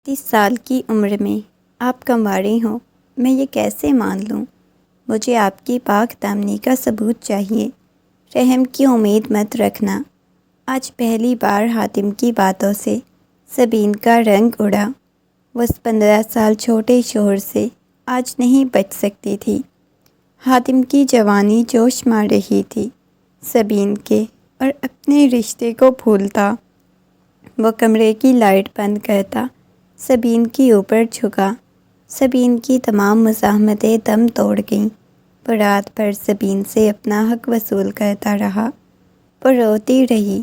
30 سال کی عمر میں آپ کنواری ہوں، میں یہ کیسے مان لوں؟ مجھے آپ کی پاک دامنی کا ثبوت چاہیے، رحم کی امید مت رکھنا۔ آج پہلی بار حاتم کی باتوں سے سبین کا رنگ اڑا۔ وہ اس 15 سال چھوٹے شوہر سے آج نہیں بچ سکتی تھی۔ حاتم کی جوانی جوش مار رہی تھی۔ سبین کے اور اپنے رشتے کو بھولتا وہ کمرے کی لائٹ بند کرتا، سبین کے اوپر جھکا۔ سبین کی تمام مزاحمتیں دم توڑ گئیں۔ وہ رات بھر سبین سے اپنا حق وصول کرتا رہا۔ وہ روتی رہی،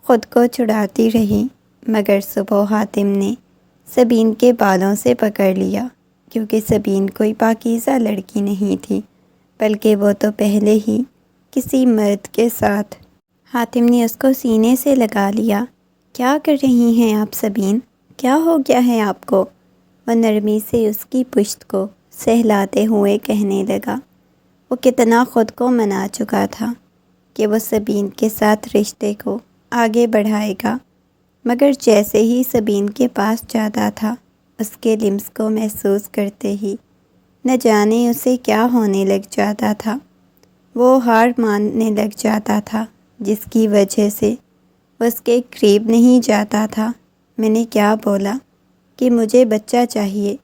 خود کو چھڑاتی رہی، مگر صبح حاتم نے سبین کے بالوں سے پکڑ لیا، کیونکہ سبین کوئی پاکیزہ لڑکی نہیں تھی، بلکہ وہ تو پہلے ہی کسی مرد کے ساتھ۔ حاتم نے اس کو سینے سے لگا لیا۔ کیا کر رہی ہیں آپ سبین؟ کیا ہو گیا ہے آپ کو؟ وہ نرمی سے اس کی پشت کو سہلاتے ہوئے کہنے لگا۔ وہ کتنا خود کو منا چکا تھا کہ وہ سبین کے ساتھ رشتے کو آگے بڑھائے گا، مگر جیسے ہی سبین کے پاس جاتا تھا، اس کے لمس کو محسوس کرتے ہی نہ جانے اسے کیا ہونے لگ جاتا تھا۔ وہ ہار ماننے لگ جاتا تھا، جس کی وجہ سے وہ اس کے قریب نہیں جاتا تھا۔ میں نے کیا بولا کہ مجھے بچہ چاہیے،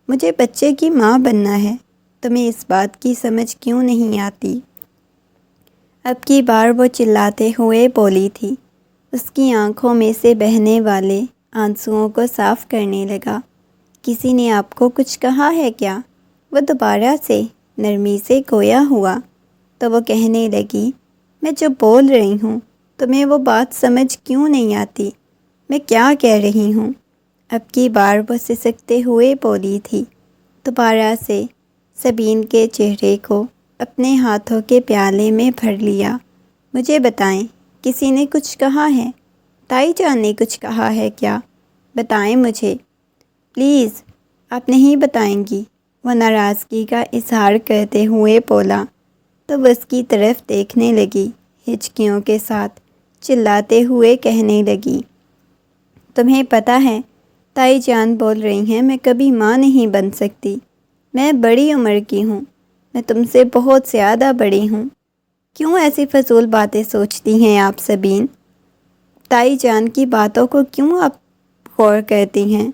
مجھے بچے کی ماں بننا ہے، تمہیں اس بات کی سمجھ کیوں نہیں آتی؟ اب کی بار وہ چلاتے ہوئے بولی تھی۔ اس کی آنکھوں میں سے بہنے والے آنسوؤں کو صاف کرنے لگا۔ کسی نے آپ کو کچھ کہا ہے کیا؟ وہ دوبارہ سے نرمی سے گویا ہوا تو وہ کہنے لگی، میں جو بول رہی ہوں تمہیں وہ بات سمجھ کیوں نہیں آتی؟ میں کیا کہہ رہی ہوں؟ اب کی بار وہ سسکتے ہوئے بولی تھی۔ دوبارہ سے سبین کے چہرے کو اپنے ہاتھوں کے پیالے میں بھر لیا۔ مجھے بتائیں، کسی نے کچھ کہا ہے؟ تائی جان نے کچھ کہا ہے کیا؟ بتائیں مجھے، پلیز۔ آپ نہیں بتائیں گی؟ وہ ناراضگی کا اظہار کرتے ہوئے بولا تو وہ اس کی طرف دیکھنے لگی، ہچکیوں کے ساتھ چلاتے ہوئے کہنے لگی، تمہیں پتہ ہے تائی جان بول رہی ہیں میں کبھی ماں نہیں بن سکتی۔ میں بڑی عمر کی ہوں، میں تم سے بہت زیادہ بڑی ہوں۔ کیوں ایسی فضول باتیں سوچتی ہیں آپ سبین؟ تائی جان کی باتوں کو کیوں آپ غور کرتی ہیں؟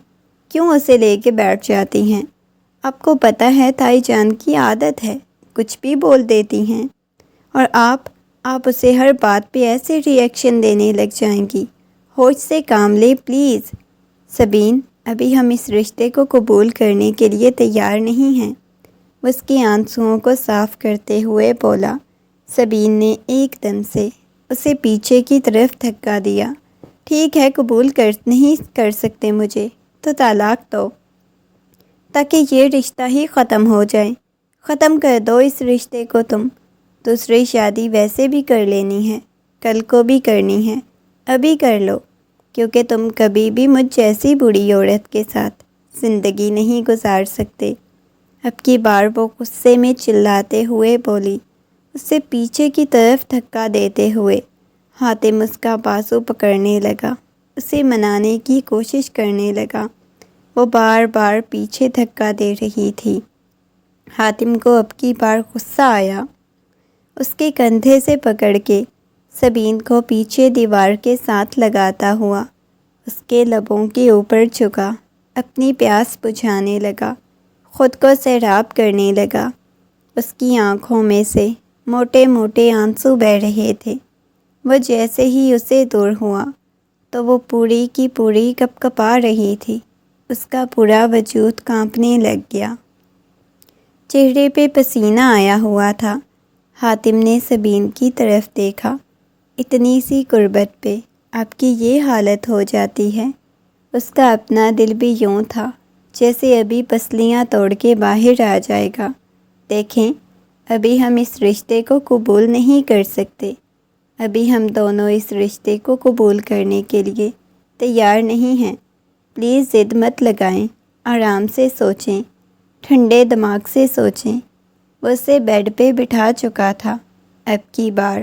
کیوں اسے لے کے بیٹھ جاتی ہیں؟ آپ کو پتہ ہے تائی جان کی عادت ہے، کچھ بھی بول دیتی ہیں، اور آپ اسے ہر بات پہ ایسے ری ایکشن دینے لگ جائیں گی۔ ہوش سے کام لے پلیز۔ سبین، ابھی ہم اس رشتے کو قبول کرنے کے لیے تیار نہیں ہیں، وہ اس کے آنسوؤں کو صاف کرتے ہوئے بولا۔ سبین نے ایک دم سے اسے پیچھے کی طرف دھکا دیا۔ ٹھیک ہے، قبول نہیں کر سکتے مجھے تو طلاق دو، تاکہ یہ رشتہ ہی ختم ہو جائے۔ ختم کر دو اس رشتے کو، تم دوسری شادی ویسے بھی کر لینی ہے، کل کو بھی کرنی ہے، ابھی کر لو، کیونکہ تم کبھی بھی مجھ جیسی بوڑھی عورت کے ساتھ زندگی نہیں گزار سکتے۔ اب کی بار وہ غصے میں چلاتے ہوئے بولی، اسے پیچھے کی طرف دھکا دیتے ہوئے۔ حاتم اس کا بازو پکڑنے لگا، اسے منانے کی کوشش کرنے لگا۔ وہ بار بار پیچھے دھکا دے رہی تھی۔ حاتم کو اب کی بار غصہ آیا۔ اس کے کندھے سے پکڑ کے سبین کو پیچھے دیوار کے ساتھ لگاتا ہوا اس کے لبوں کے اوپر جھکا، اپنی پیاس بجھانے لگا، خود کو سیراب کرنے لگا۔ اس کی آنکھوں میں سے موٹے موٹے آنسو بہہ رہے تھے۔ وہ جیسے ہی اسے دور ہوا تو وہ پوری کی پوری کپ کپا رہی تھی۔ اس کا پورا وجود کانپنے لگ گیا، چہرے پہ پسینہ آیا ہوا تھا۔ حاتم نے سبین کی طرف دیکھا۔ اتنی سی قربت پہ آپ کی یہ حالت ہو جاتی ہے؟ اس کا اپنا دل بھی یوں تھا جیسے ابھی پسلیاں توڑ کے باہر آ جائے گا۔ دیکھیں، ابھی ہم اس رشتے کو قبول نہیں کر سکتے، ابھی ہم دونوں اس رشتے کو قبول کرنے کے لیے تیار نہیں ہیں۔ پلیز ضد مت لگائیں، آرام سے سوچیں، ٹھنڈے دماغ سے سوچیں۔ وہ اسے بیڈ پہ بٹھا چکا تھا۔ اب کی بار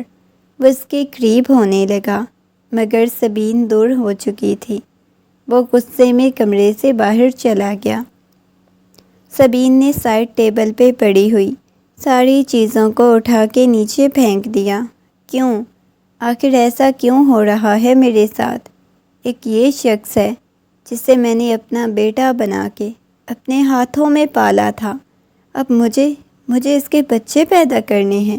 وہ اس کے قریب ہونے لگا، مگر سبین دور ہو چکی تھی۔ وہ غصے میں کمرے سے باہر چلا گیا۔ سبین نے سائڈ ٹیبل پہ پڑی ہوئی ساری چیزوں کو اٹھا کے نیچے پھینک دیا۔ کیوں؟ آخر ایسا کیوں ہو رہا ہے میرے ساتھ؟ ایک یہ شخص ہے جسے میں نے اپنا بیٹا بنا کے اپنے ہاتھوں میں پالا تھا، اب مجھے اس کے بچے پیدا کرنے ہیں۔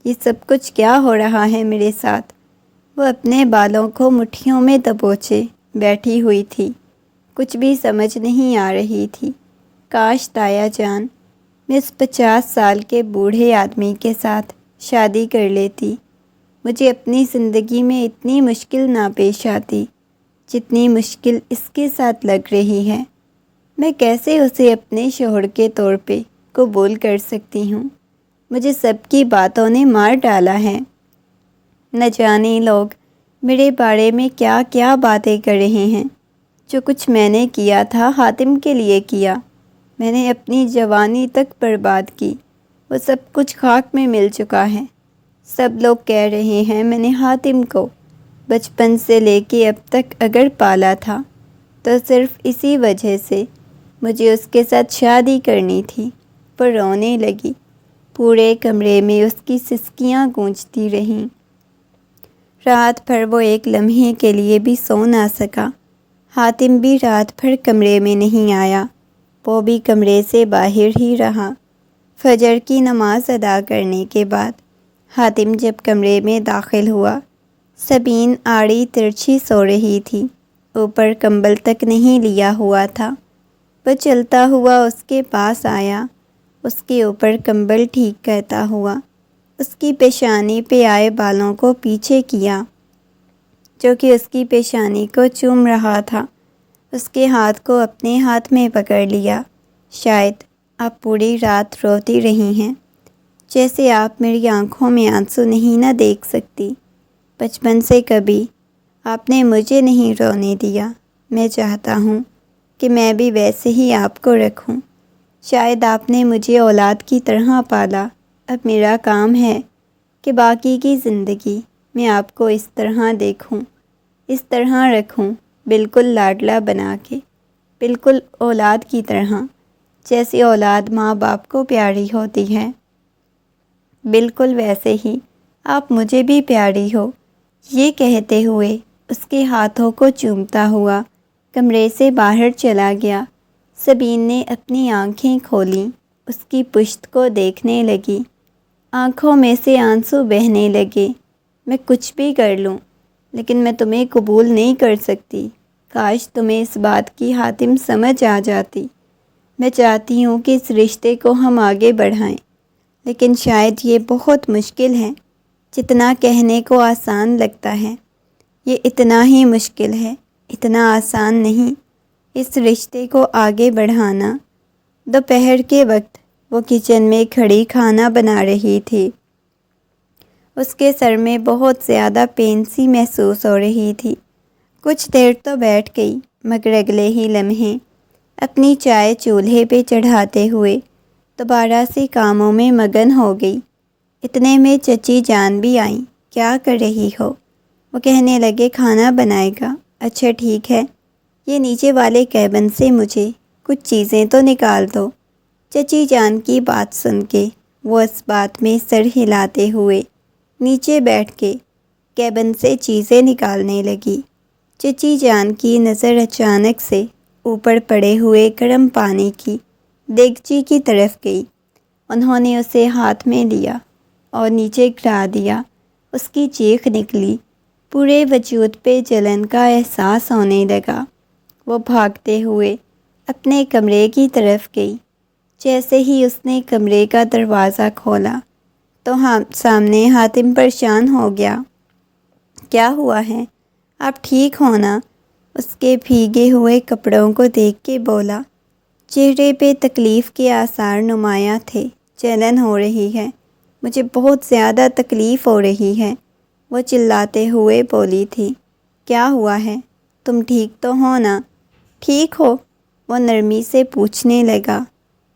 یہ سب کچھ کیا ہو رہا ہے میرے ساتھ؟ وہ اپنے بالوں کو مٹھیوں میں دبوچے بیٹھی ہوئی تھی، کچھ بھی سمجھ نہیں آ رہی تھی۔ کاش تایا جان میں اس 50 سال کے بوڑھے آدمی کے ساتھ شادی کر لیتی، مجھے اپنی زندگی میں اتنی مشکل نہ پیش آتی جتنی مشکل اس کے ساتھ لگ رہی ہے۔ میں کیسے اسے اپنے شوہر کے طور پہ قبول کر سکتی ہوں؟ مجھے سب کی باتوں نے مار ڈالا ہے۔ نہ جانے لوگ میرے بارے میں کیا کیا باتیں کر رہے ہیں۔ جو کچھ میں نے کیا تھا حاتم کے لیے کیا، میں نے اپنی جوانی تک برباد کی، وہ سب کچھ خاک میں مل چکا ہے۔ سب لوگ کہہ رہے ہیں میں نے حاتم کو بچپن سے لے کے اب تک اگر پالا تھا تو صرف اسی وجہ سے مجھے اس کے ساتھ شادی کرنی تھی۔ پر رونے لگی، پورے کمرے میں اس کی سسکیاں گونجتی رہیں۔ رات بھر وہ ایک لمحے کے لیے بھی سو نہ سکا۔ حاتم بھی رات بھر کمرے میں نہیں آیا، وہ بھی کمرے سے باہر ہی رہا۔ فجر کی نماز ادا کرنے کے بعد حاتم جب کمرے میں داخل ہوا، سبین آڑی ترچھی سو رہی تھی، اوپر کمبل تک نہیں لیا ہوا تھا۔ وہ چلتا ہوا اس کے پاس آیا، اس کے اوپر کمبل ٹھیک کرتا ہوا اس کی پیشانی پہ آئے بالوں کو پیچھے کیا جو کہ اس کی پیشانی کو چوم رہا تھا۔ اس کے ہاتھ کو اپنے ہاتھ میں پکڑ لیا۔ شاید آپ پوری رات روتی رہی ہیں، جیسے آپ میری آنکھوں میں آنسو نہیں نہ دیکھ سکتی۔ بچپن سے کبھی آپ نے مجھے نہیں رونے دیا۔ میں چاہتا ہوں کہ میں بھی ویسے ہی آپ کو رکھوں۔ شاید آپ نے مجھے اولاد کی طرح پالا، اب میرا کام ہے کہ باقی کی زندگی میں آپ کو اس طرح دیکھوں، اس طرح رکھوں، بالکل لاڈلا بنا کے، بالکل اولاد کی طرح، جیسے اولاد ماں باپ کو پیاری ہوتی ہے، بالکل ویسے ہی آپ مجھے بھی پیاری ہو۔ یہ کہتے ہوئے اس کے ہاتھوں کو چومتا ہوا کمرے سے باہر چلا گیا۔ سبین نے اپنی آنکھیں کھولیں، اس کی پشت کو دیکھنے لگی، آنکھوں میں سے آنسو بہنے لگے۔ میں کچھ بھی کر لوں لیکن میں تمہیں قبول نہیں کر سکتی۔ کاش تمہیں اس بات کی حاتم سمجھ آ جاتی۔ میں چاہتی ہوں کہ اس رشتے کو ہم آگے بڑھائیں، لیکن شاید یہ بہت مشکل ہے۔ جتنا کہنے کو آسان لگتا ہے یہ اتنا ہی مشکل ہے، اتنا آسان نہیں اس رشتے کو آگے بڑھانا۔ دوپہر کے وقت وہ کچن میں کھڑی کھانا بنا رہی تھی۔ اس کے سر میں بہت زیادہ پین سی محسوس ہو رہی تھی۔ کچھ دیر تو بیٹھ گئی، مگر اگلے ہی لمحے اپنی چائے چولہے پہ چڑھاتے ہوئے دوبارہ سے کاموں میں مگن ہو گئی۔ اتنے میں چچی جان بھی آئیں۔ کیا کر رہی ہو؟ وہ کہنے لگے کھانا بنائے گا۔ اچھا ٹھیک ہے، یہ نیچے والے کیبن سے مجھے کچھ چیزیں تو نکال دو۔ چچی جان کی بات سن کے وہ اس بات میں سر ہلاتے ہوئے نیچے بیٹھ کے کیبن سے چیزیں نکالنے لگی۔ چچی جان کی نظر اچانک سے اوپر پڑے ہوئے گرم پانی کی دیگچی کی طرف گئی۔ انہوں نے اسے ہاتھ میں لیا اور نیچے گرا دیا۔ اس کی چیخ نکلی، پورے وجود پہ جلن کا احساس ہونے لگا۔ وہ بھاگتے ہوئے اپنے کمرے کی طرف گئی۔ جیسے ہی اس نے کمرے کا دروازہ کھولا تو سامنے حاتم پریشان ہو گیا۔ کیا ہوا ہے؟ آپ ٹھیک ہو نا؟ اس کے بھیگے ہوئے کپڑوں کو دیکھ کے بولا۔ چہرے پہ تکلیف کے آثار نمایاں تھے۔ جلن ہو رہی ہے، مجھے بہت زیادہ تکلیف ہو رہی ہے، وہ چلاتے ہوئے بولی تھی۔ کیا ہوا ہے؟ تم ٹھیک تو ہو نا؟ ٹھیک ہو؟ وہ نرمی سے پوچھنے لگا۔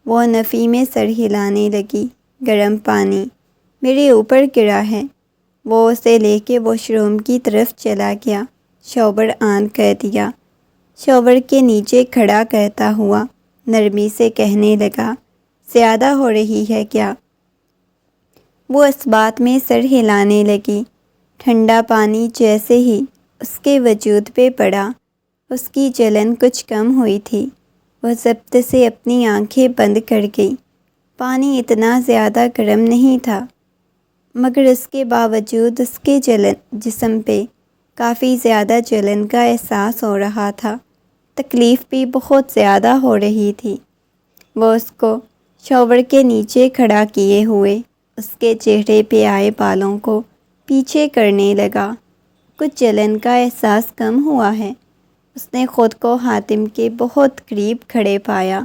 وہ نفی میں سر ہلانے لگی۔ گرم پانی میرے اوپر گرا ہے۔ وہ اسے لے کے واش روم کی طرف چلا گیا، شاور آن کر دیا۔ شاور کے نیچے کھڑا کہتا ہوا نرمی سے کہنے لگا، زیادہ ہو رہی ہے کیا؟ وہ اس بات میں سر ہلانے لگی۔ ٹھنڈا پانی جیسے ہی اس کے وجود پہ پڑا، اس کی جلن کچھ کم ہوئی تھی۔ وہ ضبط سے اپنی آنکھیں بند کر گئی۔ پانی اتنا زیادہ گرم نہیں تھا، مگر اس کے باوجود اس کے جسم پہ کافی زیادہ جلن کا احساس ہو رہا تھا۔ تکلیف بھی بہت زیادہ ہو رہی تھی۔ وہ اس کو شاور کے نیچے کھڑا کیے ہوئے اس کے چہرے پہ آئے بالوں کو پیچھے کرنے لگا۔ کچھ جلن کا احساس کم ہوا ہے۔ اس نے خود کو حاتم کے بہت قریب کھڑے پایا،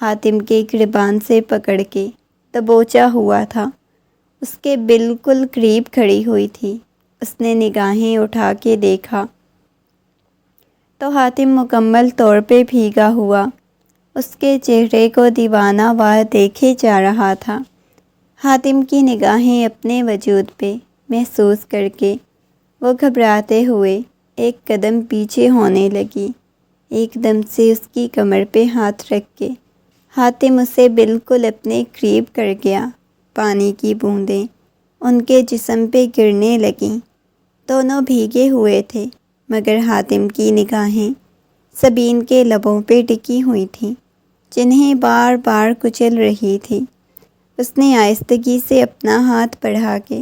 حاتم کے گریبان سے پکڑ کے دبوچا ہوا تھا۔ اس کے بالکل قریب کھڑی ہوئی تھی۔ اس نے نگاہیں اٹھا کے دیکھا تو حاتم مکمل طور پہ بھیگا ہوا اس کے چہرے کو دیوانہ وار دیکھے جا رہا تھا۔ حاتم کی نگاہیں اپنے وجود پہ محسوس کر کے وہ گھبراتے ہوئے ایک قدم پیچھے ہونے لگی۔ ایک دم سے اس کی کمر پہ ہاتھ رکھ کے حاتم اسے بالکل اپنے قریب کر گیا۔ پانی کی بوندیں ان کے جسم پہ گرنے لگیں۔ دونوں بھیگے ہوئے تھے، مگر حاتم کی نگاہیں سبین کے لبوں پہ ٹکی ہوئی تھیں، جنہیں بار بار کچل رہی تھی۔ اس نے آہستگی سے اپنا ہاتھ بڑھا کے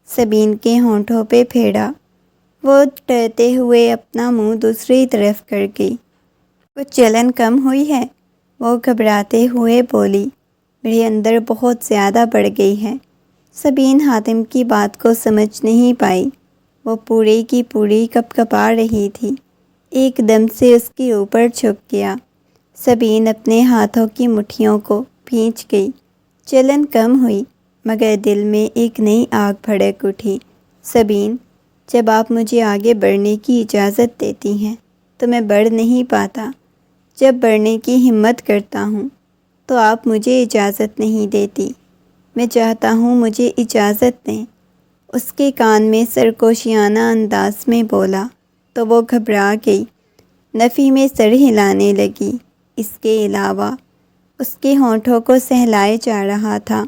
سبین کے ہونٹوں پہ پھیرا۔ وہ ڈرتے ہوئے اپنا منہ دوسری طرف کر گئی۔ کچھ جلن کم ہوئی ہے؟ وہ گھبراتے ہوئے بولی۔ میرے اندر بہت زیادہ بڑھ گئی ہے۔ سبین حاتم کی بات کو سمجھ نہیں پائی۔ وہ پوری کی پوری کپکپا رہی تھی۔ ایک دم سے اس کے اوپر جھک گیا۔ سبین اپنے ہاتھوں کی مٹھیوں کو بھینچ گئی۔ جلن کم ہوئی، مگر دل میں ایک نئی آگ بھڑک اٹھی۔ سبین، جب آپ مجھے آگے بڑھنے کی اجازت دیتی ہیں تو میں بڑھ نہیں پاتا۔ جب بڑھنے کی ہمت کرتا ہوں تو آپ مجھے اجازت نہیں دیتی۔ میں چاہتا ہوں مجھے اجازت دیں۔ اس کے کان میں سرکوشیانہ انداز میں بولا تو وہ گھبرا گئی، نفی میں سر ہلانے لگی۔ اس کے علاوہ اس کے ہونٹوں کو سہلائے جا رہا تھا۔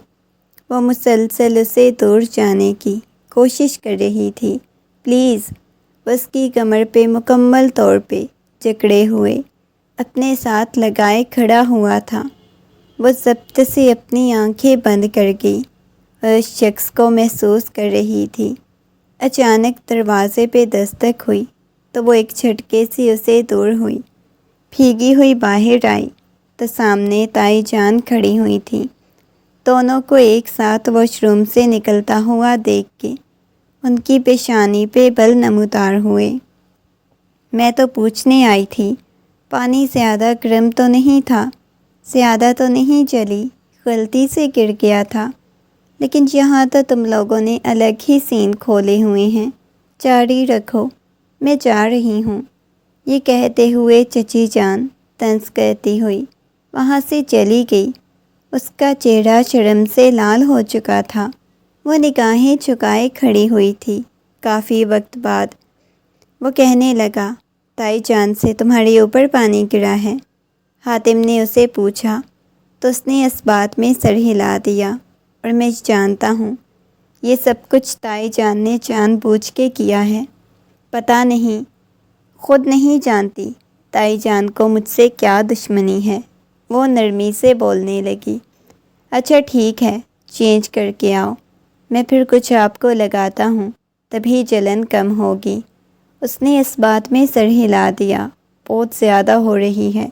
وہ مسلسل اسے دور جانے کی کوشش کر رہی تھی۔ پلیز، وہ اس کی کمر پہ مکمل طور پہ جکڑے ہوئے اپنے ساتھ لگائے کھڑا ہوا تھا۔ وہ ضبط سے اپنی آنکھیں بند کر گئی اور اس شخص کو محسوس کر رہی تھی۔ اچانک دروازے پہ دستک ہوئی تو وہ ایک جھٹکے سے اسے دور ہوئی۔ بھیگی ہوئی باہر آئی تو سامنے تائی جان کھڑی ہوئی تھی۔ دونوں کو ایک ساتھ واش روم سے نکلتا ہوا دیکھ کے ان کی پیشانی پہ بل نمودار ہوئے۔ میں تو پوچھنے آئی تھی، پانی زیادہ گرم تو نہیں تھا؟ زیادہ تو نہیں جلی، غلطی سے گر گیا تھا، لیکن یہاں تو تم لوگوں نے الگ ہی سین کھولے ہوئے ہیں۔ جاری رکھو، میں جا رہی ہوں۔ یہ کہتے ہوئے چچی جان طنز کرتی ہوئی وہاں سے چلی گئی۔ اس کا چہرہ شرم سے لال ہو چکا تھا۔ وہ نگاہیں جھکائے کھڑی ہوئی تھی۔ کافی وقت بعد وہ کہنے لگا، تائی جان سے تمہارے اوپر پانی گرا ہے؟ حاتم نے اسے پوچھا تو اس نے اس بات میں سر ہلا دیا، اور میں جانتا ہوں یہ سب کچھ تائی جان نے جان بوجھ کے کیا ہے۔ پتہ نہیں، خود نہیں جانتی تائی جان کو مجھ سے کیا دشمنی ہے۔ وہ نرمی سے بولنے لگی۔ اچھا ٹھیک ہے، چینج کر کے آؤ، میں پھر کچھ آپ کو لگاتا ہوں، تبھی جلن کم ہوگی۔ اس نے اس بات میں سر ہلا دیا۔ بہت زیادہ ہو رہی ہے۔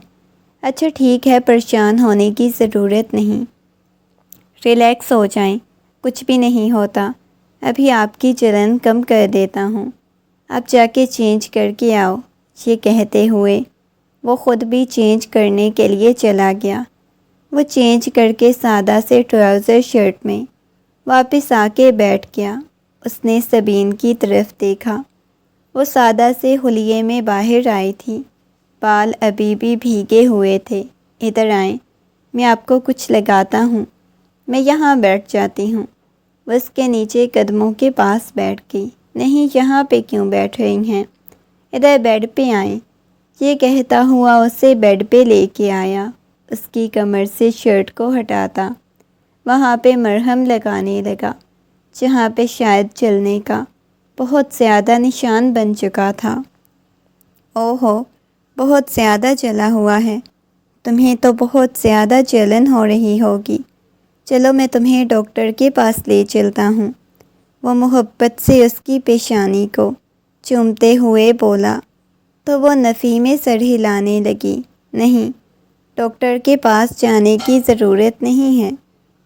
اچھا ٹھیک ہے، پریشان ہونے کی ضرورت نہیں، ریلیکس ہو جائیں، کچھ بھی نہیں ہوتا۔ ابھی آپ کی جلن کم کر دیتا ہوں، آپ جا کے چینج کر کے آؤ۔ یہ کہتے ہوئے وہ خود بھی چینج کرنے کے لیے چلا گیا۔ وہ چینج کر کے سادہ سے ٹراؤزر شرٹ میں واپس آ کے بیٹھ گیا۔ اس نے سبین کی طرف دیکھا۔ وہ سادہ سے حلیے میں باہر آئی تھی۔ بال ابھی بھی بھیگے ہوئے تھے۔ ادھر آئیں، میں آپ کو کچھ لگاتا ہوں، میں یہاں بیٹھ جاتی ہوں۔ وہ اس کے نیچے قدموں کے پاس بیٹھ گئی۔ نہیں، یہاں پہ کیوں بیٹھ رہی ہیں؟ ادھر بیڈ پہ آئیں۔ یہ کہتا ہوا اسے بیڈ پہ لے کے آیا، اس کی کمر سے شرٹ کو ہٹاتا وہاں پہ مرہم لگانے لگا جہاں پہ شاید جلنے کا بہت زیادہ نشان بن چکا تھا۔ اوہو، بہت زیادہ جلا ہوا ہے، تمہیں تو بہت زیادہ جلن ہو رہی ہوگی، چلو میں تمہیں ڈاکٹر کے پاس لے چلتا ہوں۔ وہ محبت سے اس کی پیشانی کو چومتے ہوئے بولا تو وہ نفی میں سر ہلانے لگی۔ نہیں، ڈاکٹر کے پاس جانے کی ضرورت نہیں ہے،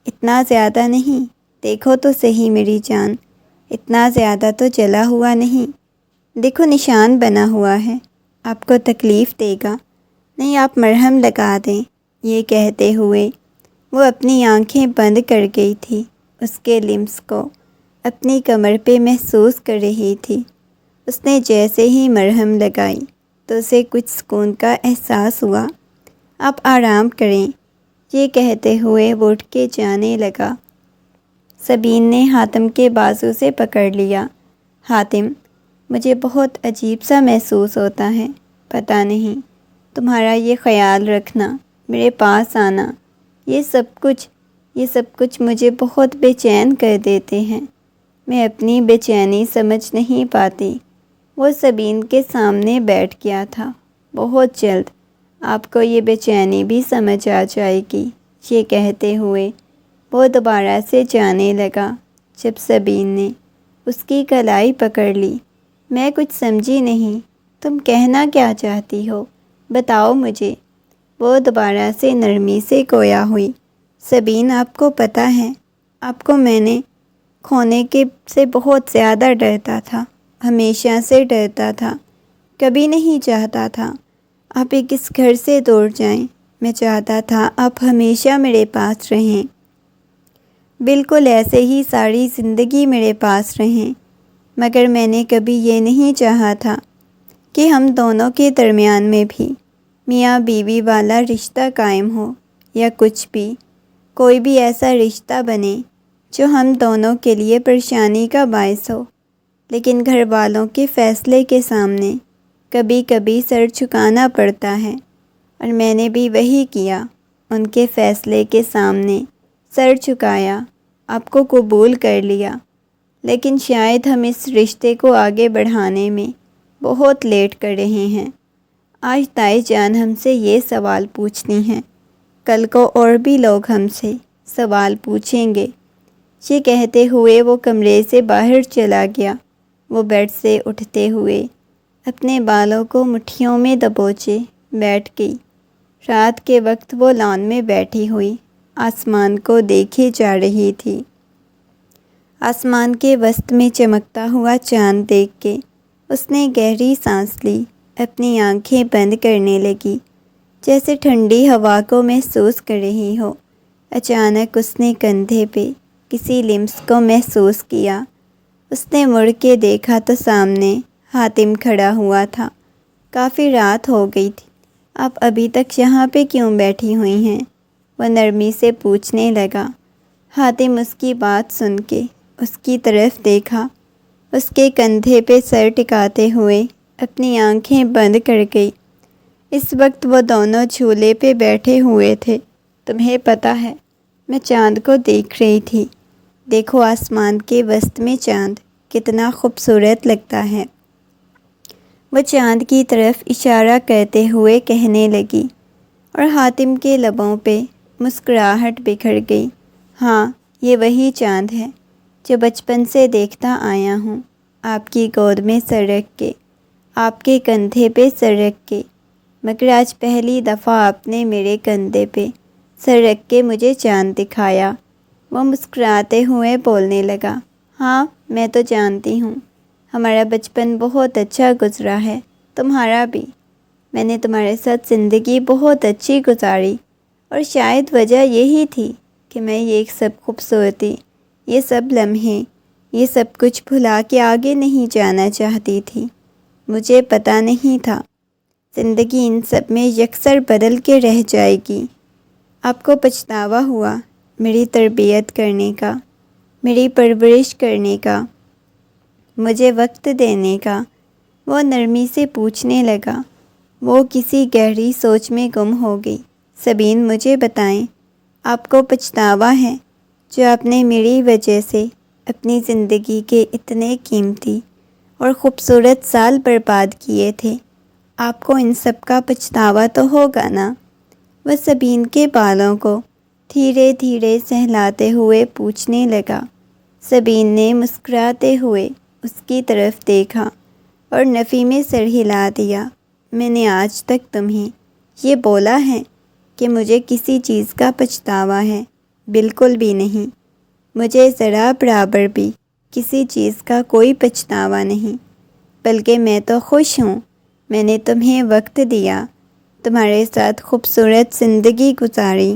اتنا زیادہ نہیں، دیکھو تو صحیح میری جان، اتنا زیادہ تو جلا ہوا نہیں، دیکھو نشان بنا ہوا ہے، آپ کو تکلیف دے گا، نہیں آپ مرہم لگا دیں۔ یہ کہتے ہوئے وہ اپنی آنکھیں بند کر گئی تھی، اس کے لمس کو اپنی کمر پہ محسوس کر رہی تھی۔ اس نے جیسے ہی مرہم لگائی تو اسے کچھ سکون کا احساس ہوا۔ آپ آرام کریں، یہ کہتے ہوئے وہ اٹھ کے جانے لگا۔ سبین نے حاتم کے بازو سے پکڑ لیا۔ حاتم، مجھے بہت عجیب سا محسوس ہوتا ہے، پتہ نہیں، تمہارا یہ خیال رکھنا، میرے پاس آنا، یہ سب کچھ مجھے بہت بے چین کر دیتے ہیں، میں اپنی بے چینی سمجھ نہیں پاتی۔ وہ سبین کے سامنے بیٹھ گیا تھا۔ بہت جلد آپ کو یہ بے چینی بھی سمجھ آ جائے گی، یہ کہتے ہوئے وہ دوبارہ سے جانے لگا۔ جب سبین نے اس کی کلائی پکڑ لی، میں کچھ سمجھی نہیں، تم کہنا کیا چاہتی ہو، بتاؤ مجھے۔ وہ دوبارہ سے نرمی سے گویا ہوئی۔ سبین، آپ کو پتہ ہے، آپ کو میں نے کھونے کے سے بہت زیادہ ڈرتا تھا، ہمیشہ سے ڈرتا تھا، کبھی نہیں چاہتا تھا آپ ایک اس گھر سے دور جائیں، میں چاہتا تھا آپ ہمیشہ میرے پاس رہیں، بالکل ایسے ہی ساری زندگی میرے پاس رہیں، مگر میں نے کبھی یہ نہیں چاہا تھا کہ ہم دونوں کے درمیان میں بھی میاں بیوی والا رشتہ قائم ہو، یا کچھ بھی، کوئی بھی ایسا رشتہ بنے جو ہم دونوں کے لیے پریشانی کا باعث ہو، لیکن گھر والوں کے فیصلے کے سامنے کبھی کبھی سر جھکانا پڑتا ہے، اور میں نے بھی وہی کیا، ان کے فیصلے کے سامنے سر جھکایا، آپ کو قبول کر لیا، لیکن شاید ہم اس رشتے کو آگے بڑھانے میں بہت لیٹ کر رہے ہیں۔ آج تائی جان ہم سے یہ سوال پوچھنی ہیں، کل کو اور بھی لوگ ہم سے سوال پوچھیں گے۔ یہ کہتے ہوئے وہ کمرے سے باہر چلا گیا۔ وہ بیڈ سے اٹھتے ہوئے اپنے بالوں کو مٹھیوں میں دبوچے بیٹھ گئی۔ رات کے وقت وہ لان میں بیٹھی ہوئی آسمان کو دیکھے جا رہی تھی۔ آسمان کے وسط میں چمکتا ہوا چاند دیکھ کے اس نے گہری سانس لی، اپنی آنکھیں بند کرنے لگی، جیسے ٹھنڈی ہوا کو محسوس کر رہی ہو۔ اچانک اس نے کندھے پہ کسی لمس کو محسوس کیا۔ اس نے مڑ کے دیکھا تو سامنے حاتم کھڑا ہوا تھا۔ کافی رات ہو گئی تھی، آپ ابھی تک یہاں پہ کیوں بیٹھی ہوئی ہیں؟ وہ نرمی سے پوچھنے لگا۔ حاتم اس کی بات سن کے اس کی طرف دیکھا، اس کے کندھے پہ سر ٹکاتے ہوئے اپنی آنکھیں بند کر گئی۔ اس وقت وہ دونوں جھولے پہ بیٹھے ہوئے تھے۔ تمہیں پتہ ہے، میں چاند کو دیکھ رہی تھی، دیکھو آسمان کے وسط میں چاند کتنا خوبصورت لگتا ہے۔ وہ چاند کی طرف اشارہ کرتے ہوئے کہنے لگی، اور حاتم کے لبوں پہ مسکراہٹ بکھر گئی۔ ہاں، یہ وہی چاند ہے جو بچپن سے دیکھتا آیا ہوں، آپ کی گود میں سر رکھ کے، آپ کے کندھے پہ سر رکھ کے، مگر آج پہلی دفعہ آپ نے میرے کندھے پہ سر رکھ کے مجھے چاند دکھایا۔ وہ مسکراتے ہوئے بولنے لگا، ہاں میں تو جانتی ہوں، ہمارا بچپن بہت اچھا گزرا ہے، تمہارا بھی، میں نے تمہارے ساتھ زندگی بہت اچھی گزاری، اور شاید وجہ یہی تھی کہ میں یہ سب خوبصورتی، یہ سب لمحے، یہ سب کچھ بھلا کے آگے نہیں جانا چاہتی تھی۔ مجھے پتہ نہیں تھا زندگی ان سب میں یکسر بدل کے رہ جائے گی۔ آپ کو پچھتاوا ہوا میری تربیت کرنے کا، میری پرورش کرنے کا، مجھے وقت دینے کا؟ وہ نرمی سے پوچھنے لگا۔ وہ کسی گہری سوچ میں گم ہو گئی۔ سبین، مجھے بتائیں، آپ کو پچھتاوا ہے جو آپ نے میری وجہ سے اپنی زندگی کے اتنے قیمتی اور خوبصورت سال برباد کیے تھے؟ آپ کو ان سب کا پچھتاوا تو ہوگا نا؟ وہ سبین کے بالوں کو دھیرے دھیرے سہلاتے ہوئے پوچھنے لگا۔ سبین نے مسکراتے ہوئے اس کی طرف دیکھا اور نفی میں سر ہلا دیا۔ میں نے آج تک تمہیں یہ بولا ہے کہ مجھے کسی چیز کا پچھتاوا ہے؟ بالکل بھی نہیں۔ مجھے ذرا برابر بھی کسی چیز کا کوئی پچھتاوا نہیں، بلکہ میں تو خوش ہوں۔ میں نے تمہیں وقت دیا، تمہارے ساتھ خوبصورت زندگی گزاری،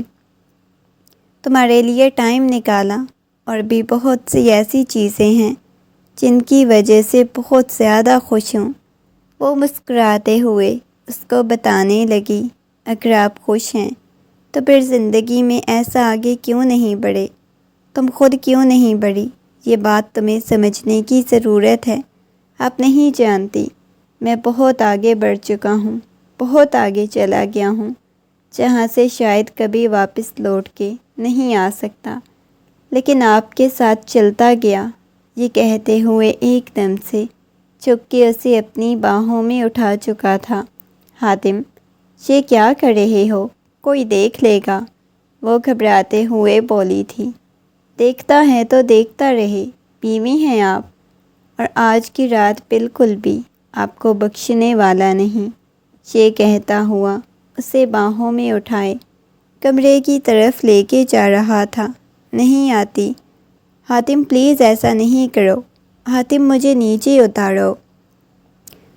تمہارے لیے ٹائم نکالا، اور بھی بہت سی ایسی چیزیں ہیں جن کی وجہ سے بہت زیادہ خوش ہوں۔ وہ مسکراتے ہوئے اس کو بتانے لگی، اگر آپ خوش ہیں تو پھر زندگی میں ایسا آگے کیوں نہیں بڑھے؟ تم خود کیوں نہیں بڑھی؟ یہ بات تمہیں سمجھنے کی ضرورت ہے۔ آپ نہیں جانتی، میں بہت آگے بڑھ چکا ہوں، بہت آگے چلا گیا ہوں، جہاں سے شاید کبھی واپس لوٹ کے نہیں آ سکتا، لیکن آپ کے ساتھ چلتا گیا۔ یہ کہتے ہوئے ایک دم سے جھک کے اسے اپنی باہوں میں اٹھا چکا تھا۔ حاتم، یہ کیا کر رہے ہو؟ کوئی دیکھ لے گا، وہ گھبراتے ہوئے بولی تھی۔ دیکھتا ہے تو دیکھتا رہے، بیوی ہیں آپ، اور آج کی رات بالکل بھی آپ کو بخشنے والا نہیں۔ یہ کہتا ہوا اسے باہوں میں اٹھائے کمرے کی طرف لے کے جا رہا تھا۔ نہیں آتی۔ حاتم پلیز ایسا نہیں کرو، حاتم مجھے نیچے اتارو،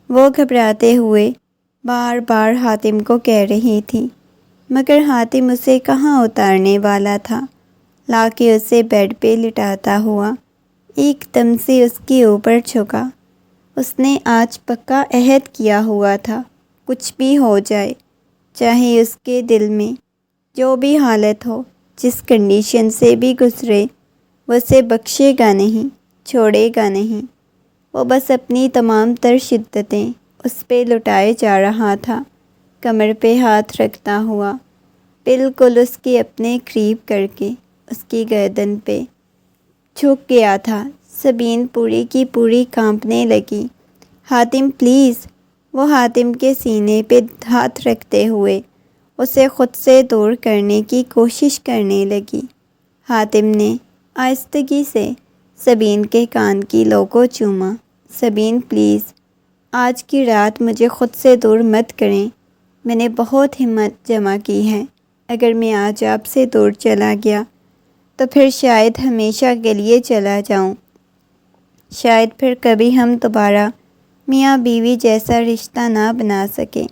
وہ گھبراتے ہوئے بار بار حاتم کو کہہ رہی تھی، مگر حاتم اسے کہاں اتارنے والا تھا۔ لا کے اسے بیڈ پہ لٹاتا ہوا ایک دم سے اس کے اوپر جھکا۔ اس نے آج پکا عہد کیا ہوا تھا، کچھ بھی ہو جائے، چاہے اس کے دل میں جو بھی حالت ہو، جس کنڈیشن سے بھی گزرے، وہ اسے بخشے گا نہیں، چھوڑے گا نہیں۔ وہ بس اپنی تمام تر شدتیں اس پہ لٹائے جا رہا تھا، کمر پہ ہاتھ رکھتا ہوا، بالکل اس کے اپنے قریب کر کے اس کی گردن پہ جھک گیا تھا۔ سبین پوری کی پوری کانپنے لگی۔ حاتم پلیز، وہ حاتم کے سینے پہ ہاتھ رکھتے ہوئے اسے خود سے دور کرنے کی کوشش کرنے لگی۔ حاتم نے آہستگی سے سبین کے کان کی لو کو چوما۔ سبین پلیز، آج کی رات مجھے خود سے دور مت کریں، میں نے بہت ہمت جمع کی ہے۔ اگر میں آج آپ سے دور چلا گیا تو پھر شاید ہمیشہ کے لیے چلا جاؤں، شاید پھر کبھی ہم دوبارہ میاں بیوی جیسا رشتہ نہ بنا سکیں۔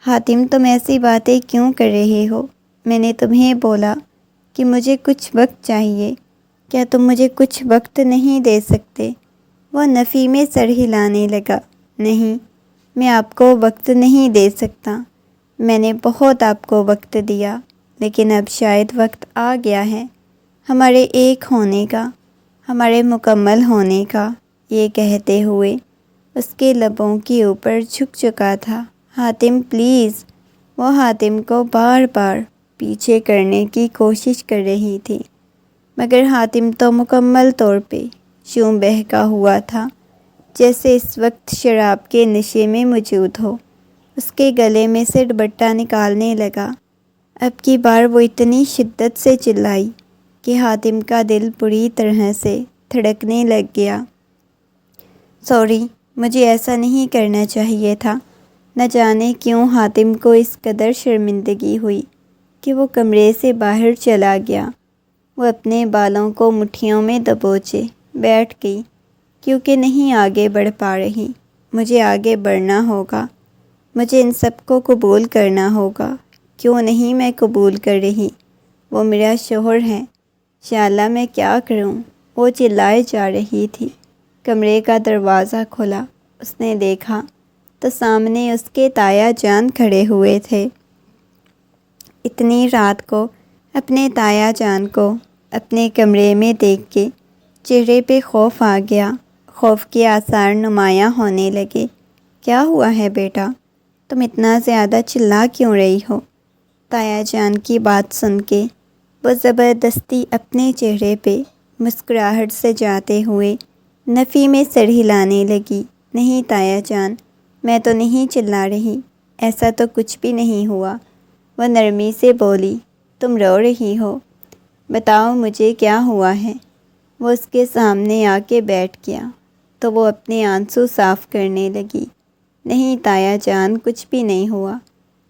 حاتم، تم ایسی باتیں کیوں کر رہے ہو؟ میں نے تمہیں بولا کہ مجھے کچھ وقت چاہیے، کیا تم مجھے کچھ وقت نہیں دے سکتے؟ وہ نفی میں سر ہلانے لگا۔ نہیں، میں آپ کو وقت نہیں دے سکتا، میں نے بہت آپ کو وقت دیا، لیکن اب شاید وقت آ گیا ہے ہمارے ایک ہونے کا، ہمارے مکمل ہونے کا۔ یہ کہتے ہوئے اس کے لبوں کے اوپر جھک چکا تھا۔ حاتم پلیز، وہ حاتم کو بار بار پیچھے کرنے کی کوشش کر رہی تھی، مگر حاتم تو مکمل طور پہ یوں بہکا ہوا تھا جیسے اس وقت شراب کے نشے میں موجود ہو۔ اس کے گلے میں سے دوپٹہ نکالنے لگا۔ اب کی بار وہ اتنی شدت سے چلائی کہ حاتم کا دل بری طرح سے دھڑکنے لگ گیا۔ سوری، مجھے ایسا نہیں کرنا چاہیے تھا۔ نہ جانے کیوں حاتم کو اس قدر شرمندگی ہوئی کہ وہ کمرے سے باہر چلا گیا۔ وہ اپنے بالوں کو مٹھیوں میں دبوچے بیٹھ گئی، کیونکہ نہیں آگے بڑھ پا رہی۔ مجھے آگے بڑھنا ہوگا، مجھے ان سب کو قبول کرنا ہوگا۔ کیوں نہیں میں قبول کر رہی؟ وہ میرا شوہر ہے، یا اللہ میں کیا کروں؟ وہ چلائے جا رہی تھی۔ کمرے کا دروازہ کھلا، اس نے دیکھا تو سامنے اس کے تایا جان کھڑے ہوئے تھے۔ اتنی رات کو اپنے تایا جان کو اپنے کمرے میں دیکھ کے چہرے پہ خوف آ گیا، خوف کے آثار نمایاں ہونے لگے۔ کیا ہوا ہے بیٹا؟ تم اتنا زیادہ چلا کیوں رہی ہو؟ تایا جان کی بات سن کے وہ زبردستی اپنے چہرے پہ مسکراہٹ سجاتے ہوئے نفی میں سر ہلانے لگی۔ نہیں تایا جان، میں تو نہیں چلا رہی، ایسا تو کچھ بھی نہیں ہوا، وہ نرمی سے بولی۔ تم رو رہی ہو، بتاؤ مجھے کیا ہوا ہے؟ وہ اس کے سامنے آ کے بیٹھ گیا تو وہ اپنے آنسو صاف کرنے لگی۔ نہیں تایا جان، کچھ بھی نہیں ہوا،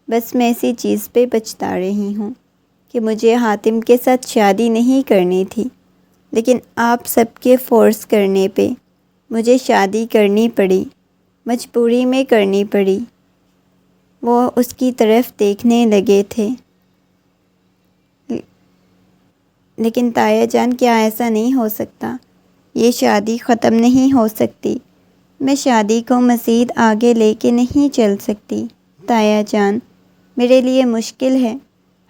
بس میں اسی چیز پہ پچھتا رہی ہوں کہ مجھے حاتم کے ساتھ شادی نہیں کرنی تھی، لیکن آپ سب کے فورس کرنے پہ مجھے شادی کرنی پڑی، مجبوری میں کرنی پڑی۔ وہ اس کی طرف دیکھنے لگے تھے۔ لیکن تایا جان، کیا ایسا نہیں ہو سکتا؟ یہ شادی ختم نہیں ہو سکتی، میں شادی کو مزید آگے لے کے نہیں چل سکتی۔ تایا جان، میرے لیے مشکل ہے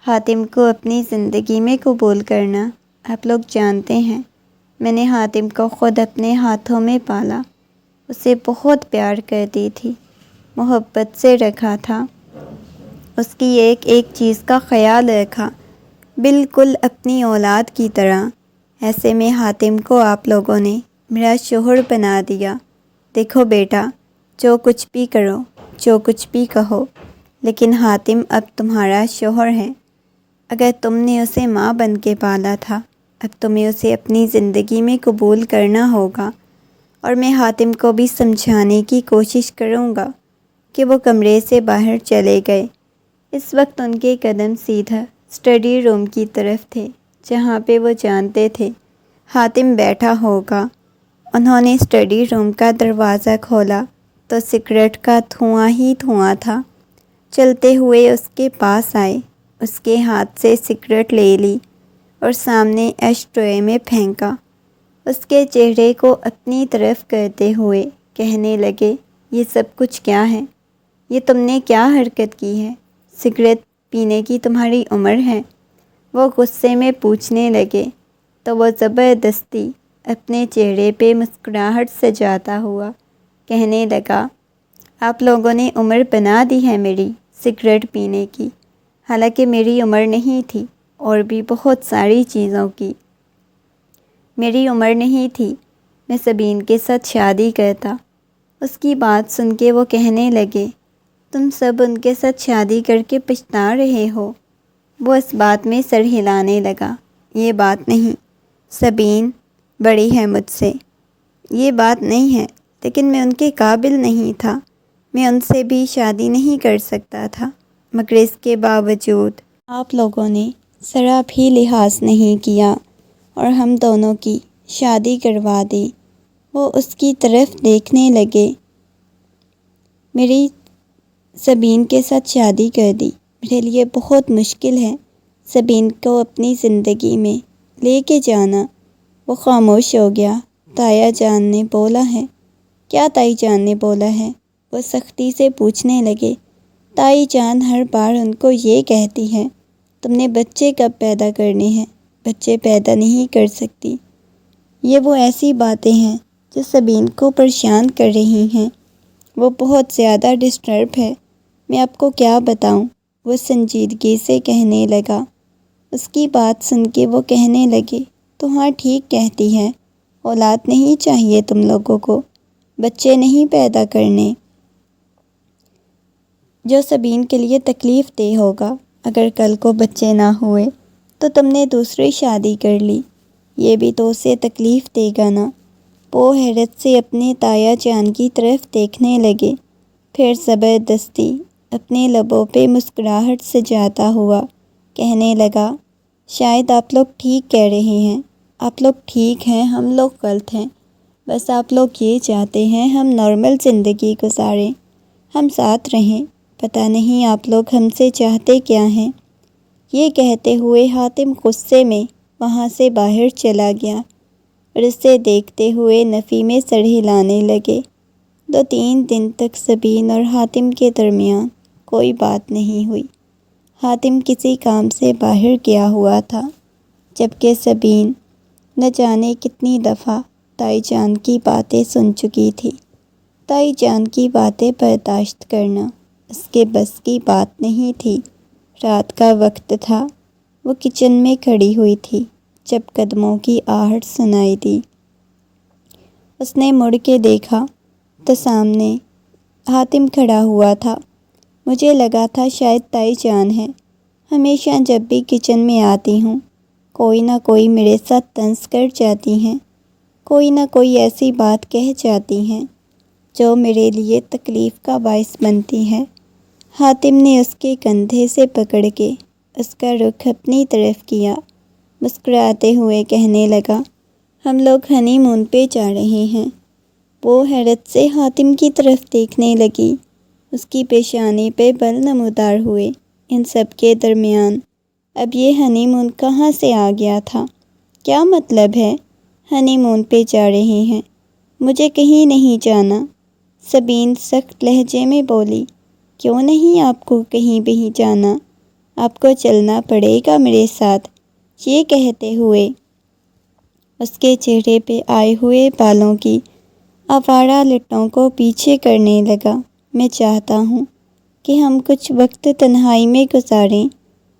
حاتم کو اپنی زندگی میں قبول کرنا۔ آپ لوگ جانتے ہیں میں نے حاتم کو خود اپنے ہاتھوں میں پالا، اسے بہت پیار کرتی تھی، محبت سے رکھا تھا، اس کی ایک ایک چیز کا خیال رکھا، بالکل اپنی اولاد کی طرح۔ ایسے میں حاتم کو آپ لوگوں نے میرا شوہر بنا دیا۔ دیکھو بیٹا، جو کچھ بھی کرو، جو کچھ بھی کہو، لیکن حاتم اب تمہارا شوہر ہے۔ اگر تم نے اسے ماں بن کے پالا تھا، اب تمہیں اسے اپنی زندگی میں قبول کرنا ہوگا۔ اور میں حاتم کو بھی سمجھانے کی کوشش کروں گا کہ وہ کمرے سے باہر چلے گئے۔ اس وقت ان کے قدم سیدھا اسٹڈی روم کی طرف تھے، جہاں پہ وہ جانتے تھے حاتم بیٹھا ہوگا۔ انہوں نے اسٹڈی روم کا دروازہ کھولا تو سگریٹ کا دھواں ہی دھواں تھا۔ چلتے ہوئے اس کے پاس آئے، اس کے ہاتھ سے سگریٹ لے لی اور سامنے ایش ٹرے میں پھینکا۔ اس کے چہرے کو اپنی طرف کرتے ہوئے کہنے لگے، یہ سب کچھ کیا ہے؟ یہ تم نے کیا حرکت کی ہے؟ سگریٹ پینے کی تمہاری عمر ہے؟ وہ غصے میں پوچھنے لگے تو وہ زبردستی اپنے چہرے پہ مسکراہٹ سجاتا ہوا کہنے لگا، آپ لوگوں نے عمر بنا دی ہے میری سگریٹ پینے کی، حالانکہ میری عمر نہیں تھی، اور بھی بہت ساری چیزوں کی میری عمر نہیں تھی۔ میں سبین کے ساتھ شادی کرتا۔ اس کی بات سن کے وہ کہنے لگے، تم سب ان کے ساتھ شادی کر کے پچھتا رہے ہو؟ وہ اس بات میں سر ہلانے لگا۔ یہ بات نہیں، سبین بڑی ہے مجھ سے، یہ بات نہیں ہے، لیکن میں ان کے قابل نہیں تھا، میں ان سے بھی شادی نہیں کر سکتا تھا، مگر اس کے باوجود آپ لوگوں نے ذرا بھی لحاظ نہیں کیا اور ہم دونوں کی شادی کروا دی۔ وہ اس کی طرف دیکھنے لگے۔ میری سبین کے ساتھ شادی کر دی، میرے لیے بہت مشکل ہے سبین کو اپنی زندگی میں لے کے جانا۔ وہ خاموش ہو گیا۔ تایا جان نے بولا ہے؟ کیا تائی جان نے بولا ہے؟ وہ سختی سے پوچھنے لگے۔ تائی جان ہر بار ان کو یہ کہتی ہے، تم نے بچے کب پیدا کرنے ہیں؟ بچے پیدا نہیں کر سکتی۔ یہ وہ ایسی باتیں ہیں جو سبین کو پریشان کر رہی ہیں۔ وہ بہت زیادہ ڈسٹرب ہے، میں آپ کو کیا بتاؤں؟ وہ سنجیدگی سے کہنے لگا۔ اس کی بات سن کے وہ کہنے لگے، تو ہاں ٹھیک کہتی ہے، اولاد نہیں چاہیے تم لوگوں کو، بچے نہیں پیدا کرنے، جو سبین کے لیے تکلیف دہ ہوگا۔ اگر کل کو بچے نہ ہوئے تو تم نے دوسری شادی کر لی، یہ بھی تو اسے تکلیف دے گا نا۔ وہ حیرت سے اپنے تایا جان کی طرف دیکھنے لگے، پھر زبردستی اپنے لبوں پہ مسکراہٹ سجاتا ہوا کہنے لگا، شاید آپ لوگ ٹھیک کہہ رہے ہیں، آپ لوگ ٹھیک ہیں، ہم لوگ غلط ہیں، بس آپ لوگ یہ چاہتے ہیں ہم نارمل زندگی گزاریں، ہم ساتھ رہیں، پتہ نہیں آپ لوگ ہم سے چاہتے کیا ہیں۔ یہ کہتے ہوئے حاتم غصے میں وہاں سے باہر چلا گیا اور اسے دیکھتے ہوئے نفی میں سر ہلانے لگے۔ 2-3 دن تک سبین اور حاتم کے درمیان کوئی بات نہیں ہوئی۔ حاتم کسی کام سے باہر گیا ہوا تھا، جبکہ سبین نہ جانے کتنی دفعہ تائی جان کی باتیں سن چکی تھی۔ تائی جان کی باتیں برداشت کرنا اس کے بس کی بات نہیں تھی۔ رات کا وقت تھا۔ وہ کچن میں کھڑی ہوئی تھی جب قدموں کی آہٹ سنائی دی۔ اس نے مڑ کے دیکھا تو سامنے حاتم کھڑا ہوا تھا۔ مجھے لگا تھا شاید تائی جان ہے۔ ہمیشہ جب بھی کچن میں آتی ہوں کوئی نہ کوئی میرے ساتھ طنز کر جاتی ہیں، کوئی نہ کوئی ایسی بات کہہ جاتی ہیں جو میرے لیے تکلیف کا باعث بنتی ہے۔ حاتم نے اس کے کندھے سے پکڑ کے اس کا رخ اپنی طرف کیا، مسکراتے ہوئے کہنے لگا، ہم لوگ ہنی مون پہ جا رہے ہیں۔ وہ حیرت سے حاتم کی طرف دیکھنے لگی۔ اس کی پیشانی پہ بل نمودار ہوئے۔ ان سب کے درمیان اب یہ ہنی مون کہاں سے آ گیا تھا؟ کیا مطلب ہے ہنی مون پہ جا رہے ہیں؟ مجھے کہیں نہیں جانا، سبین سخت لہجے میں بولی۔ کیوں نہیں آپ کو کہیں بھی جانا؟ آپ کو چلنا پڑے گا میرے ساتھ۔ یہ کہتے ہوئے اس کے چہرے پہ آئے ہوئے بالوں کی آوارہ لٹوں کو پیچھے کرنے لگا۔ میں چاہتا ہوں کہ ہم کچھ وقت تنہائی میں گزاریں،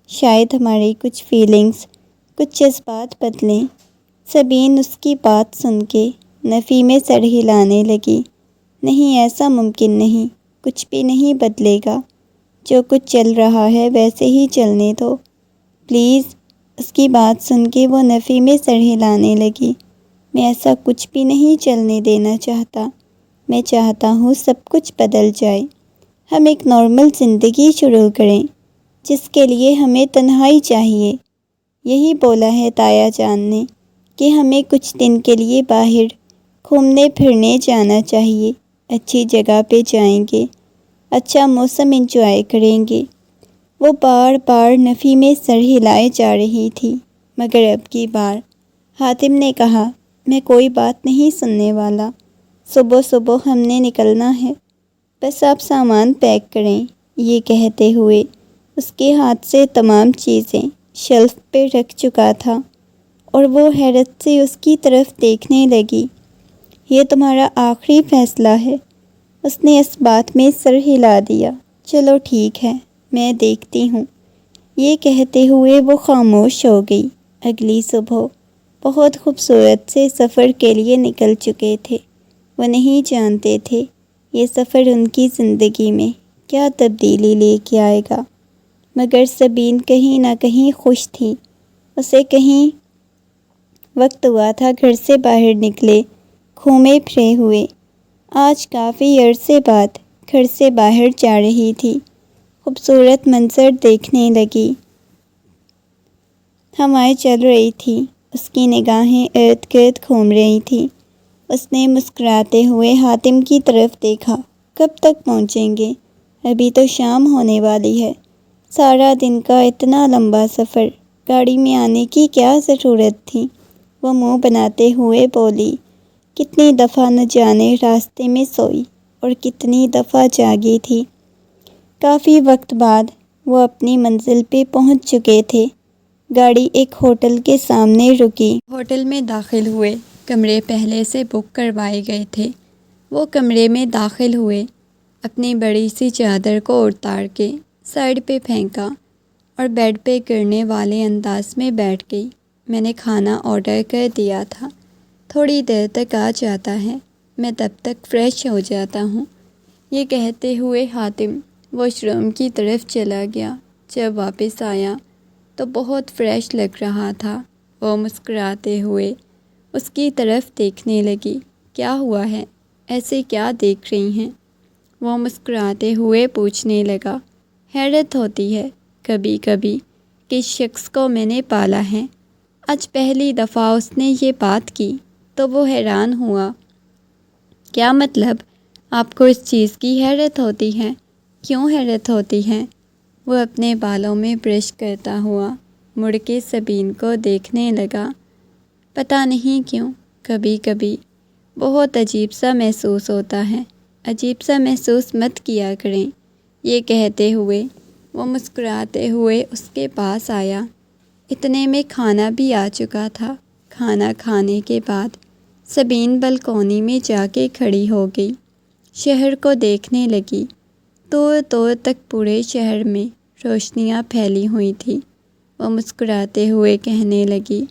شاید ہماری کچھ فیلنگز، کچھ جذبات بدلیں۔ سبین اس کی بات سن کے نفی میں سر ہلانے لگی۔ نہیں، ایسا ممکن نہیں، کچھ بھی نہیں بدلے گا۔ جو کچھ چل رہا ہے ویسے ہی چلنے دو پلیز۔ اس کی بات سن کے وہ نفی میں سر ہلانے لگی۔ میں ایسا کچھ بھی نہیں چلنے دینا چاہتا۔ میں چاہتا ہوں سب کچھ بدل جائے، ہم ایک نارمل زندگی شروع کریں جس کے لیے ہمیں تنہائی چاہیے۔ یہی بولا ہے تایا جان نے کہ ہمیں کچھ دن کے لیے باہر گھومنے پھرنے جانا چاہیے، اچھی جگہ پہ جائیں گے، اچھا موسم انجوائے کریں گے۔ وہ بار بار نفی میں سر ہلائے جا رہی تھی، مگر اب کی بار حاتم نے کہا، میں کوئی بات نہیں سننے والا، صبح صبح ہم نے نکلنا ہے، بس آپ سامان پیک کریں۔ یہ کہتے ہوئے اس کے ہاتھ سے تمام چیزیں شیلف پہ رکھ چکا تھا اور وہ حیرت سے اس کی طرف دیکھنے لگی۔ یہ تمہارا آخری فیصلہ ہے؟ اس نے اس بات میں سر ہلا دیا۔ چلو ٹھیک ہے، میں دیکھتی ہوں۔ یہ کہتے ہوئے وہ خاموش ہو گئی۔ اگلی صبح بہت خوبصورت سے سفر کے لیے نکل چکے تھے۔ وہ نہیں جانتے تھے یہ سفر ان کی زندگی میں کیا تبدیلی لے کے آئے گا، مگر سبین کہیں نہ کہیں خوش تھی۔ اسے کہیں وقت ہوا تھا گھر سے باہر نکلے، گھومے پھرے ہوئے۔ آج کافی عرصے بعد گھر سے باہر جا رہی تھی، خوبصورت منظر دیکھنے لگی۔ ہوائیں چل رہی تھی، اس کی نگاہیں ارد گرد گھوم رہی تھیں۔ اس نے مسکراتے ہوئے حاتم کی طرف دیکھا۔ کب تک پہنچیں گے؟ ابھی تو شام ہونے والی ہے۔ سارا دن کا اتنا لمبا سفر گاڑی میں آنے کی کیا ضرورت تھی؟ وہ منہ بناتے ہوئے بولی۔ کتنی دفعہ نہ جانے راستے میں سوئی اور کتنی دفعہ جاگی تھی۔ کافی وقت بعد وہ اپنی منزل پہ پہنچ چکے تھے۔ گاڑی ایک ہوٹل کے سامنے رکی۔ ہوٹل میں داخل ہوئے۔ کمرے پہلے سے بک کروائے گئے تھے۔ وہ کمرے میں داخل ہوئے، اپنی بڑی سی چادر کو اتار کے سائڈ پہ پھینکا اور بیڈ پہ گرنے والے انداز میں بیٹھ گئی۔ میں نے کھانا آرڈر کر دیا تھا، تھوڑی دیر تک آ جاتا ہے، میں تب تک فریش ہو جاتا ہوں۔ یہ کہتے ہوئے حاتم واش روم کی طرف چلا گیا۔ جب واپس آیا تو بہت فریش لگ رہا تھا۔ وہ مسکراتے ہوئے اس کی طرف دیکھنے لگی۔ کیا ہوا ہے؟ ایسے کیا دیکھ رہی ہیں؟ وہ مسکراتے ہوئے پوچھنے لگا۔ حیرت ہوتی ہے کبھی کبھی کس شخص کو میں نے پالا ہے۔ آج پہلی دفعہ اس نے یہ بات کی تو وہ حیران ہوا۔ کیا مطلب؟ آپ کو اس چیز کی حیرت ہوتی ہے؟ کیوں حیرت ہوتی ہے؟ وہ اپنے بالوں میں برش کرتا ہوا مڑ کے سبین کو دیکھنے لگا۔ پتہ نہیں کیوں کبھی کبھی بہت عجیب سا محسوس ہوتا ہے۔ عجیب سا محسوس مت کیا کریں۔ یہ کہتے ہوئے وہ مسکراتے ہوئے اس کے پاس آیا۔ اتنے میں کھانا بھی آ چکا تھا۔ کھانا کھانے کے بعد سبین بلکونی میں جا کے کھڑی ہو گئی، شہر کو دیکھنے لگی۔ دور دور تک پورے شہر میں روشنیاں پھیلی ہوئی تھیں۔ وہ مسکراتے ہوئے کہنے لگی،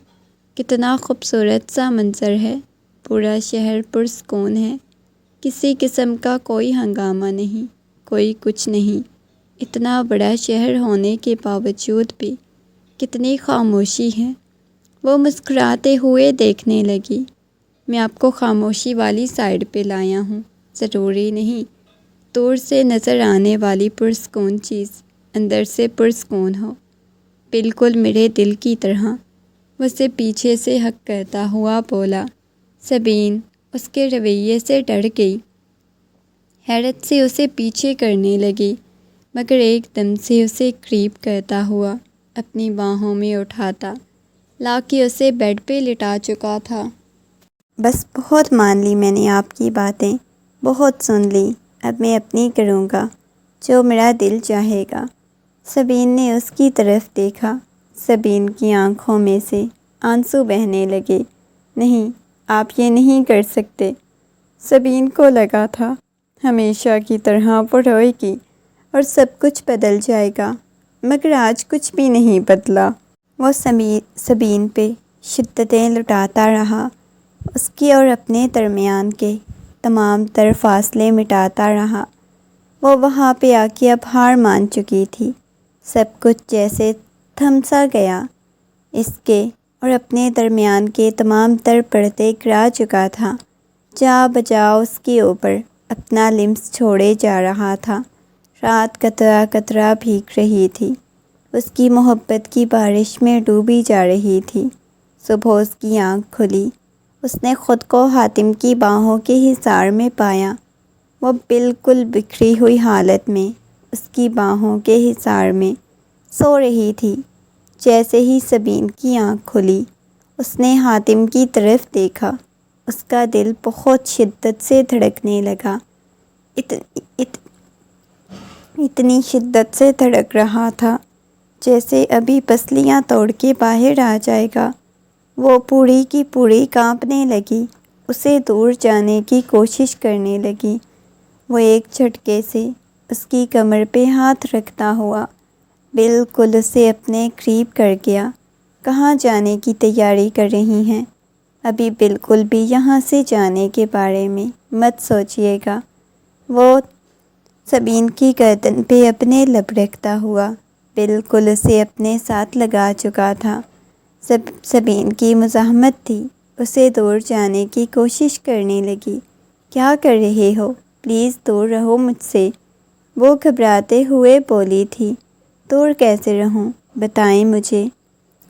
کتنا خوبصورت سا منظر ہے، پورا شہر پرسکون ہے، کسی قسم کا کوئی ہنگامہ نہیں، کوئی کچھ نہیں۔ اتنا بڑا شہر ہونے کے باوجود بھی کتنی خاموشی ہے۔ وہ مسکراتے ہوئے دیکھنے لگی، میں آپ کو خاموشی والی سائڈ پہ لایا ہوں، ضروری نہیں دور سے نظر آنے والی پرسکون چیز اندر سے پرسکون ہو، بالکل میرے دل کی طرح۔ وہ اسے پیچھے سے ہگ کرتا ہوا بولا۔ سبین اس کے رویے سے ڈر گئی، حیرت سے اسے پیچھے کرنے لگی، مگر ایک دم سے اسے قریب کرتا ہوا اپنی باہوں میں اٹھاتا لا کے اسے بیڈ پہ لٹا چکا تھا۔ بس بہت مان لی میں نے آپ کی باتیں، بہت سن لی، اب میں اپنی کروں گا جو میرا دل چاہے گا۔ سبین نے اس کی طرف دیکھا، سبین کی آنکھوں میں سے آنسو بہنے لگے۔ نہیں، آپ یہ نہیں کر سکتے۔ سبین کو لگا تھا ہمیشہ کی طرح وہ روئے گی اور سب کچھ بدل جائے گا، مگر آج کچھ بھی نہیں بدلا۔ وہ سبین پہ شدتیں لٹاتا رہا، اس کے اور اپنے درمیان کے تمام تر فاصلے مٹاتا رہا۔ وہ وہاں پہ آ کے اب ہار مان چکی تھی، سب کچھ جیسے تھم سا گیا، اس کے اور اپنے درمیان کے تمام تر پردے گرا چکا تھا، جا بجا اس کے اوپر اپنا لمس چھوڑے جا رہا تھا۔ رات قطرہ قطرہ بھیگ رہی تھی، اس کی محبت کی بارش میں ڈوبی جا رہی تھی۔ صبح اس کی آنکھ کھلی، اس نے خود کو حاتم کی باہوں کے حصار میں پایا۔ وہ بالکل بکھری ہوئی حالت میں اس کی باہوں کے حصار میں سو رہی تھی۔ جیسے ہی سبین کی آنکھ کھلی، اس نے حاتم کی طرف دیکھا، اس کا دل بہت شدت سے دھڑکنے لگا، اتنی شدت سے دھڑک رہا تھا جیسے ابھی پسلیاں توڑ کے باہر آ جائے گا۔ وہ پوری کی پوری کانپنے لگی، اسے دور جانے کی کوشش کرنے لگی۔ وہ ایک جھٹکے سے اس کی کمر پہ ہاتھ رکھتا ہوا بالکل اسے اپنے قریب کر گیا۔ کہاں جانے کی تیاری کر رہی ہیں؟ ابھی بالکل بھی یہاں سے جانے کے بارے میں مت سوچیے گا۔ وہ سبین کی گردن پہ اپنے لب رکھتا ہوا بالکل اسے اپنے ساتھ لگا چکا تھا۔ سبین کی مزاحمت تھی، اسے دور جانے کی کوشش کرنے لگی۔ کیا کر رہے ہو؟ پلیز دور رہو مجھ سے، وہ گھبراتے ہوئے بولی تھی۔ دور کیسے رہوں؟ بتائیں مجھے۔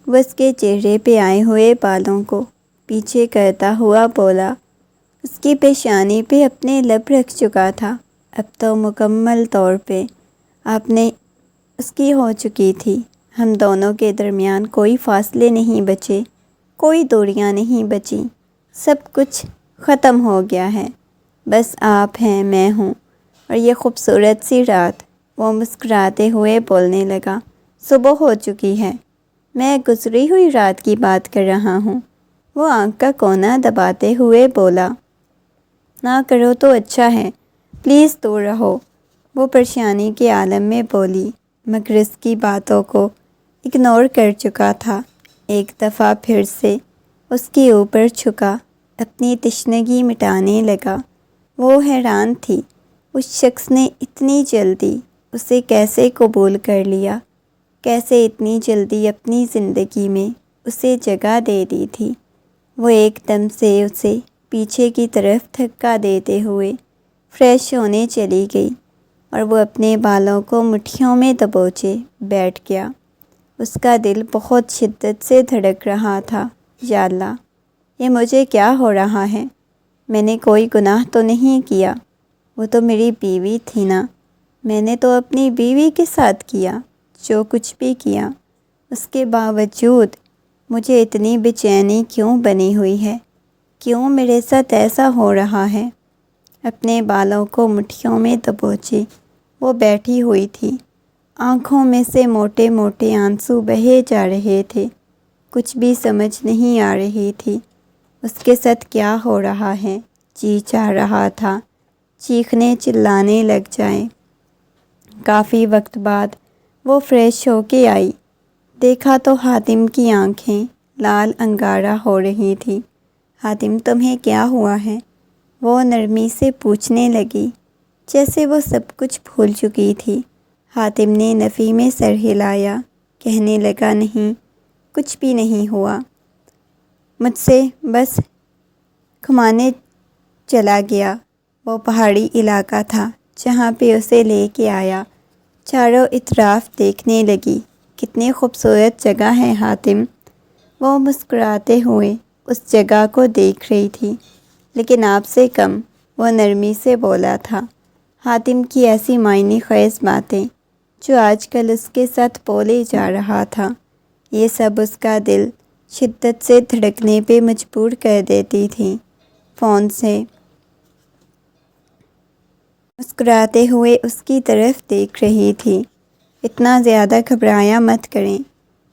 وہ اس کے چہرے پہ آئے ہوئے بالوں کو پیچھے کرتا ہوا بولا۔ اس کی پیشانی پہ اپنے لب رکھ چکا تھا، اب تو مکمل طور پہ آپ نے اس کی ہو چکی تھی۔ ہم دونوں کے درمیان کوئی فاصلے نہیں بچے، کوئی دوریاں نہیں بچیں، سب کچھ ختم ہو گیا ہے، بس آپ ہیں، میں ہوں اور یہ خوبصورت سی رات۔ وہ مسکراتے ہوئے بولنے لگا۔ صبح ہو چکی ہے، میں گزری ہوئی رات کی بات کر رہا ہوں۔ وہ آنکھ کا کونا دباتے ہوئے بولا۔ نہ کرو تو اچھا ہے، پلیز دور رہو، وہ پریشانی کے عالم میں بولی، مگر اس کی باتوں کو اگنور کر چکا تھا۔ ایک دفعہ پھر سے اس کے اوپر جھکا، اپنی تشنگی مٹانے لگا۔ وہ حیران تھی، اس شخص نے اتنی جلدی اسے کیسے قبول کر لیا، کیسے اتنی جلدی اپنی زندگی میں اسے جگہ دے دی تھی۔ وہ ایک دم سے اسے پیچھے کی طرف دھکا دیتے ہوئے فریش ہونے چلی گئی اور وہ اپنے بالوں کو مٹھیوں میں دبوچے بیٹھ گیا۔ اس کا دل بہت شدت سے دھڑک رہا تھا۔ یا اللہ، یہ مجھے کیا ہو رہا ہے؟ میں نے کوئی گناہ تو نہیں کیا، وہ تو میری بیوی تھی نا، میں نے تو اپنی بیوی کے ساتھ کیا جو کچھ بھی کیا، اس کے باوجود مجھے اتنی بے چینی کیوں بنی ہوئی ہے؟ کیوں میرے ساتھ ایسا ہو رہا ہے؟ اپنے بالوں کو مٹھیوں میں دبوچے وہ بیٹھی ہوئی تھی، آنکھوں میں سے موٹے موٹے آنسو بہے جا رہے تھے، کچھ بھی سمجھ نہیں آ رہی تھی اس کے ساتھ کیا ہو رہا ہے۔ جی چاہ رہا تھا چیخنے چلانے لگ جائے، کافی وقت بعد وہ فریش ہو کے آئی۔ دیکھا تو حاتم کی آنکھیں لال انگارہ ہو رہی تھی۔ حاتم تمہیں کیا ہوا ہے؟ وہ نرمی سے پوچھنے لگی، جیسے وہ سب کچھ بھول چکی تھی۔ حاتم نے نفی میں سر ہلایا، کہنے لگا نہیں، کچھ بھی نہیں ہوا، مجھ سے بس گھمانے چلا گیا۔ وہ پہاڑی علاقہ تھا جہاں پہ اسے لے کے آیا۔ چاروں اطراف دیکھنے لگی، کتنی خوبصورت جگہ ہے حاتم۔ وہ مسکراتے ہوئے اس جگہ کو دیکھ رہی تھی، لیکن آپ سے کم، وہ نرمی سے بولا تھا۔ حاتم کی ایسی معنی خیز باتیں جو آج کل اس کے ساتھ بولے جا رہا تھا، یہ سب اس کا دل شدت سے دھڑکنے پہ مجبور کر دیتی تھی۔ فون سے مسکراتے ہوئے اس کی طرف دیکھ رہی تھی۔ اتنا زیادہ گھبرایا مت کریں،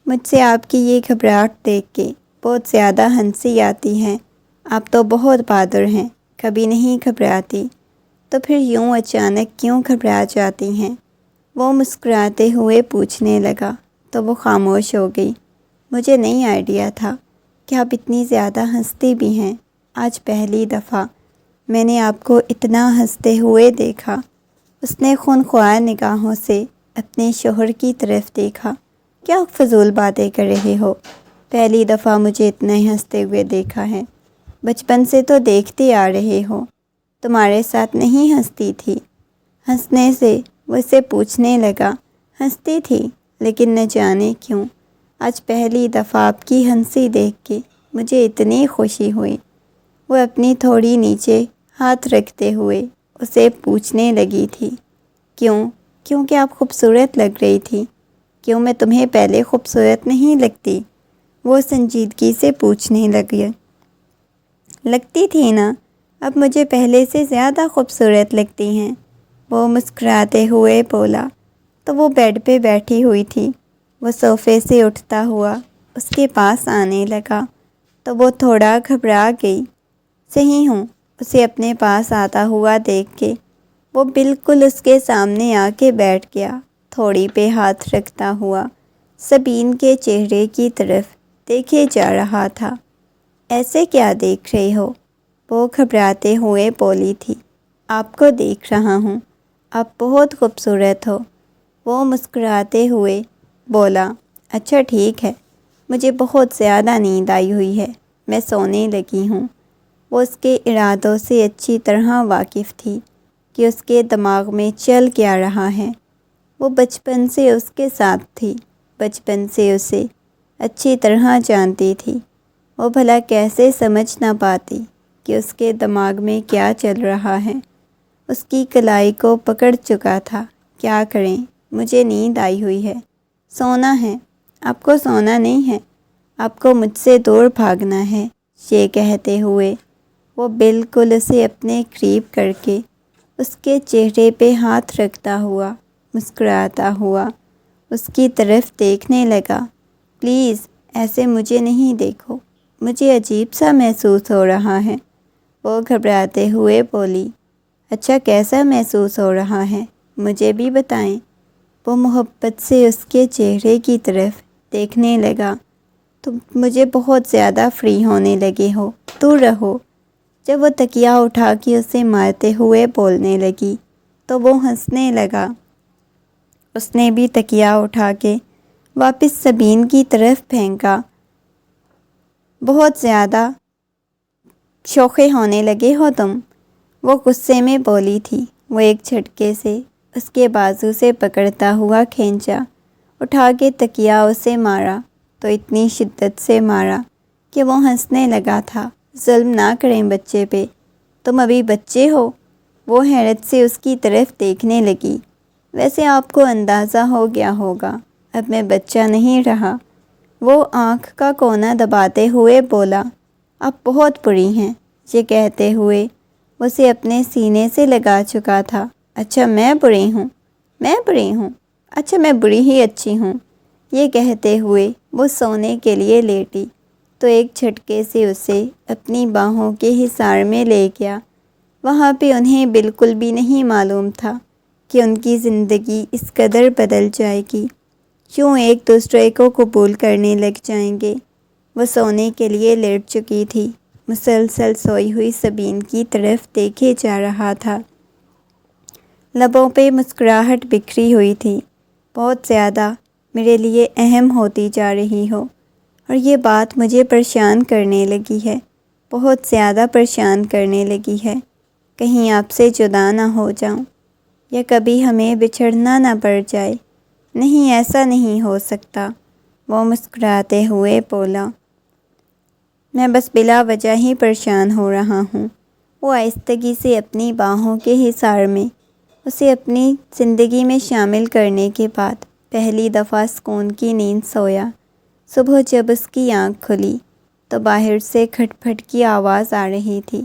مجھ سے آپ کی یہ گھبراہٹ دیکھ کے بہت زیادہ ہنسی آتی ہے۔ آپ تو بہت بہادر ہیں، کبھی نہیں گھبراتی، تو پھر یوں اچانک کیوں گھبرا جاتی ہیں؟ وہ مسکراتے ہوئے پوچھنے لگا تو وہ خاموش ہو گئی۔ مجھے نہیں آئیڈیا تھا کہ آپ اتنی زیادہ ہنستی بھی ہیں۔ آج پہلی دفعہ میں نے آپ کو اتنا ہنستے ہوئے دیکھا۔ اس نے خونخوار نگاہوں سے اپنے شوہر کی طرف دیکھا۔ کیا فضول باتیں کر رہے ہو؟ پہلی دفعہ مجھے اتنے ہنستے ہوئے دیکھا ہے، بچپن سے تو دیکھتے آ رہے ہو، تمہارے ساتھ نہیں ہنستی تھی؟ ہنسنے سے وہ اسے پوچھنے لگا، ہنستی تھی، لیکن نہ جانے کیوں آج پہلی دفعہ آپ کی ہنسی دیکھ کے مجھے اتنی خوشی ہوئی۔ وہ اپنی تھوڑی نیچے ہاتھ رکھتے ہوئے اسے پوچھنے لگی تھی، کیونکہ آپ خوبصورت لگ رہی تھی۔ کیوں میں تمہیں پہلے خوبصورت نہیں لگتی؟ وہ سنجیدگی سے پوچھنے لگی۔ لگتی تھی نا، اب مجھے پہلے سے زیادہ خوبصورت لگتی ہیں، وہ مسکراتے ہوئے بولا۔ تو وہ بیڈ پہ بیٹھی ہوئی تھی۔ وہ صوفے سے اٹھتا ہوا اس کے پاس آنے لگا تو وہ تھوڑا گھبرا گئی۔ صحیح ہوں، اسے اپنے پاس آتا ہوا دیکھ کے وہ بالکل اس کے سامنے آ کے بیٹھ گیا، تھوڑی پہ ہاتھ رکھتا ہوا سبین کے چہرے کی طرف دیکھے جا رہا تھا۔ ایسے کیا دیکھ رہے ہو؟ وہ گھبراتے ہوئے بولی تھی۔ آپ کو دیکھ رہا ہوں، آپ بہت خوبصورت ہو، وہ مسکراتے ہوئے بولا۔ اچھا ٹھیک ہے، مجھے بہت زیادہ نیند آئی ہوئی ہے، میں سونے لگی ہوں۔ وہ اس کے ارادوں سے اچھی طرح واقف تھی کہ اس کے دماغ میں چل کیا رہا ہے۔ وہ بچپن سے اس کے ساتھ تھی، بچپن سے اسے اچھی طرح جانتی تھی۔ وہ بھلا کیسے سمجھ نہ پاتی کہ اس کے دماغ میں کیا چل رہا ہے؟ اس کی کلائی کو پکڑ چکا تھا۔ کیا کریں، مجھے نیند آئی ہوئی ہے، سونا ہے۔ آپ کو سونا نہیں ہے، آپ کو مجھ سے دور بھاگنا ہے۔ یہ کہتے ہوئے وہ بالکل اسے اپنے قریب کر کے اس کے چہرے پہ ہاتھ رکھتا ہوا مسکراتا ہوا اس کی طرف دیکھنے لگا۔ پلیز ایسے مجھے نہیں دیکھو، مجھے عجیب سا محسوس ہو رہا ہے، وہ گھبراتے ہوئے بولی۔ اچھا کیسا محسوس ہو رہا ہے، مجھے بھی بتائیں۔ وہ محبت سے اس کے چہرے کی طرف دیکھنے لگا۔ تم مجھے بہت زیادہ فری ہونے لگے ہو، دور رہو۔ جب وہ تکیہ اٹھا کے اسے مارتے ہوئے بولنے لگی تو وہ ہنسنے لگا۔ اس نے بھی تکیہ اٹھا کے واپس سبین کی طرف پھینکا۔ بہت زیادہ شوخے ہونے لگے ہو تم، وہ غصے میں بولی تھی۔ وہ ایک جھٹکے سے اس کے بازو سے پکڑتا ہوا کھینچا، اٹھا کے تکیہ اسے مارا تو اتنی شدت سے مارا کہ وہ ہنسنے لگا تھا۔ ظلم نہ کریں بچے پہ، تم ابھی بچے ہو۔ وہ حیرت سے اس کی طرف دیکھنے لگی۔ ویسے آپ کو اندازہ ہو گیا ہوگا اب میں بچہ نہیں رہا، وہ آنکھ کا کونا دباتے ہوئے بولا۔ آپ بہت بری ہیں، یہ کہتے ہوئے اسے اپنے سینے سے لگا چکا تھا۔ اچھا میں بری ہوں، میں بری ہوں، اچھا میں بری ہی اچھی ہوں، یہ کہتے ہوئے وہ سونے کے لیے لیٹی تو ایک جھٹکے سے اسے اپنی باہوں کے حصار میں لے گیا۔ وہاں پہ انہیں بالکل بھی نہیں معلوم تھا کہ ان کی زندگی اس قدر بدل جائے گی، کیوں ایک دوسرے کو قبول کرنے لگ جائیں گے۔ وہ سونے کے لیے لیٹ چکی تھی، مسلسل سوئی ہوئی سبین کی طرف دیکھے جا رہا تھا۔ لبوں پہ مسکراہٹ بکھری ہوئی تھی۔ بہت زیادہ میرے لیے اہم ہوتی جا رہی ہو، اور یہ بات مجھے پریشان کرنے لگی ہے، بہت زیادہ پریشان کرنے لگی ہے۔ کہیں آپ سے جدا نہ ہو جاؤں، یا کبھی ہمیں بچھڑنا نہ پڑ جائے۔ نہیں، ایسا نہیں ہو سکتا، وہ مسکراتے ہوئے بولا۔ میں بس بلا وجہ ہی پریشان ہو رہا ہوں۔ وہ آہستگی سے اپنی باہوں کے حصار میں اسے اپنی زندگی میں شامل کرنے کے بعد پہلی دفعہ سکون کی نیند سویا۔ صبح جب اس کی آنکھ کھلی تو باہر سے کھٹ پھٹ کی آواز آ رہی تھی۔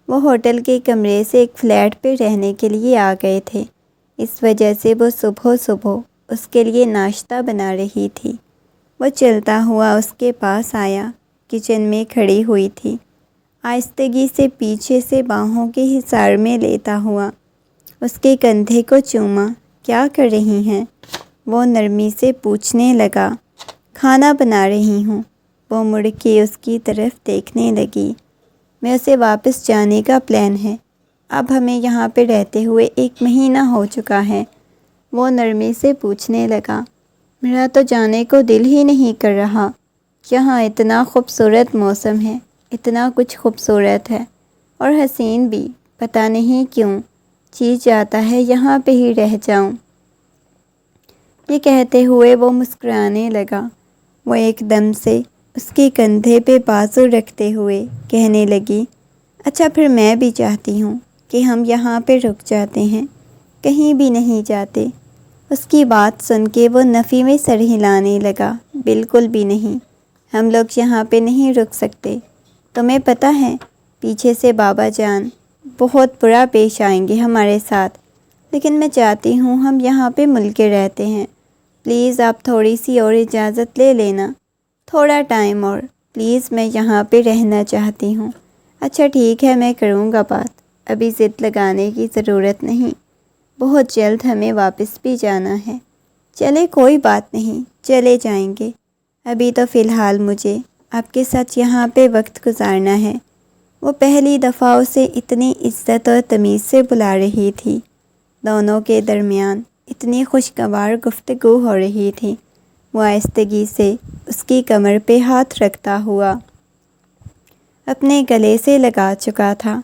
وہ ہوٹل کے کمرے سے ایک فلیٹ پہ رہنے کے لیے آ گئے تھے، اس وجہ سے وہ صبح صبح اس کے لیے ناشتہ بنا رہی تھی۔ وہ چلتا ہوا اس کے پاس آیا، کچن میں کھڑی ہوئی تھی، آہستگی سے پیچھے سے باہوں کے حصار میں لیتا ہوا اس کے کندھے کو چوما۔ کیا کر رہی ہیں؟ وہ نرمی سے پوچھنے لگا۔ کھانا بنا رہی ہوں۔ وہ مڑ کے اس کی طرف دیکھنے لگی۔ میں اسے واپس جانے کا پلان ہے، اب ہمیں یہاں پہ رہتے ہوئے 1 مہینہ ہو چکا ہے۔ وہ نرمی سے پوچھنے لگا۔ میرا تو جانے کو دل ہی نہیں کر رہا، یہاں اتنا خوبصورت موسم ہے، اتنا کچھ خوبصورت ہے اور حسین بھی، پتہ نہیں کیوں جی چاہتا ہے یہاں پہ ہی رہ جاؤں۔ یہ کہتے ہوئے وہ مسکرانے لگا۔ وہ ایک دم سے اس کے کندھے پہ بازو رکھتے ہوئے کہنے لگی، اچھا پھر میں بھی چاہتی ہوں کہ ہم یہاں پہ رک جاتے ہیں، کہیں بھی نہیں جاتے۔ اس کی بات سن کے وہ نفی میں سر ہلانے لگا۔ بالکل بھی نہیں، ہم لوگ یہاں پہ نہیں رک سکتے۔ تمہیں پتہ ہے پیچھے سے بابا جان بہت برا پیش آئیں گے ہمارے ساتھ، لیکن میں چاہتی ہوں ہم یہاں پہ مل کے رہتے ہیں۔ پلیز آپ تھوڑی سی اور اجازت لے لینا، تھوڑا ٹائم اور، پلیز میں یہاں پہ رہنا چاہتی ہوں۔ اچھا ٹھیک ہے، میں کروں گا بات، ابھی ضد لگانے کی ضرورت نہیں، بہت جلد ہمیں واپس بھی جانا ہے۔ چلے کوئی بات نہیں، چلے جائیں گے، ابھی تو فی الحال مجھے آپ کے ساتھ یہاں پہ وقت گزارنا ہے۔ وہ پہلی دفعہ اسے اتنی عزت اور تمیز سے بلا رہی تھی، دونوں کے درمیان اتنی خوشگوار گفتگو ہو رہی تھی۔ وہ آہستگی سے اس کی کمر پہ ہاتھ رکھتا ہوا اپنے گلے سے لگا چکا تھا۔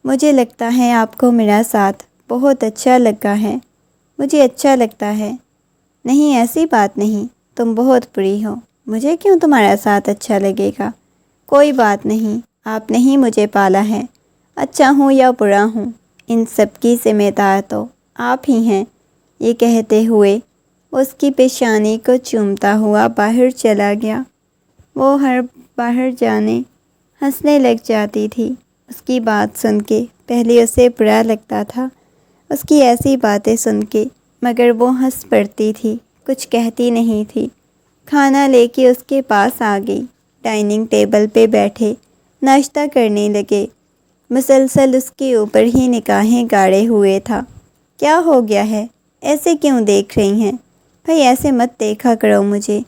مجھے لگتا ہے آپ کو میرا ساتھ بہت اچھا لگا ہے، مجھے اچھا لگتا ہے۔ نہیں، ایسی بات نہیں، تم بہت بری ہو، مجھے کیوں تمہارا ساتھ اچھا لگے گا؟ کوئی بات نہیں، آپ نے ہی مجھے پالا ہے، اچھا ہوں یا برا ہوں، ان سب کی ذمہ دار تو آپ ہی ہیں۔ یہ کہتے ہوئے وہ اس کی پیشانی کو چومتا ہوا باہر چلا گیا۔ وہ ہر باہر جانے ہنسنے لگ جاتی تھی۔ اس کی بات سن کے پہلے اسے برا لگتا تھا، اس کی ایسی باتیں سن کے، مگر وہ ہنس پڑتی تھی، کچھ کہتی نہیں تھی۔ کھانا لے کے اس کے پاس آ گئی، ڈائننگ ٹیبل پہ بیٹھے ناشتہ کرنے لگے۔ مسلسل اس کے اوپر ہی نگاہیں گاڑے ہوئے تھا۔ کیا ہو گیا ہے؟ ایسے کیوں دیکھ رہی ہیں؟ بھائی ایسے مت دیکھا کرو مجھے،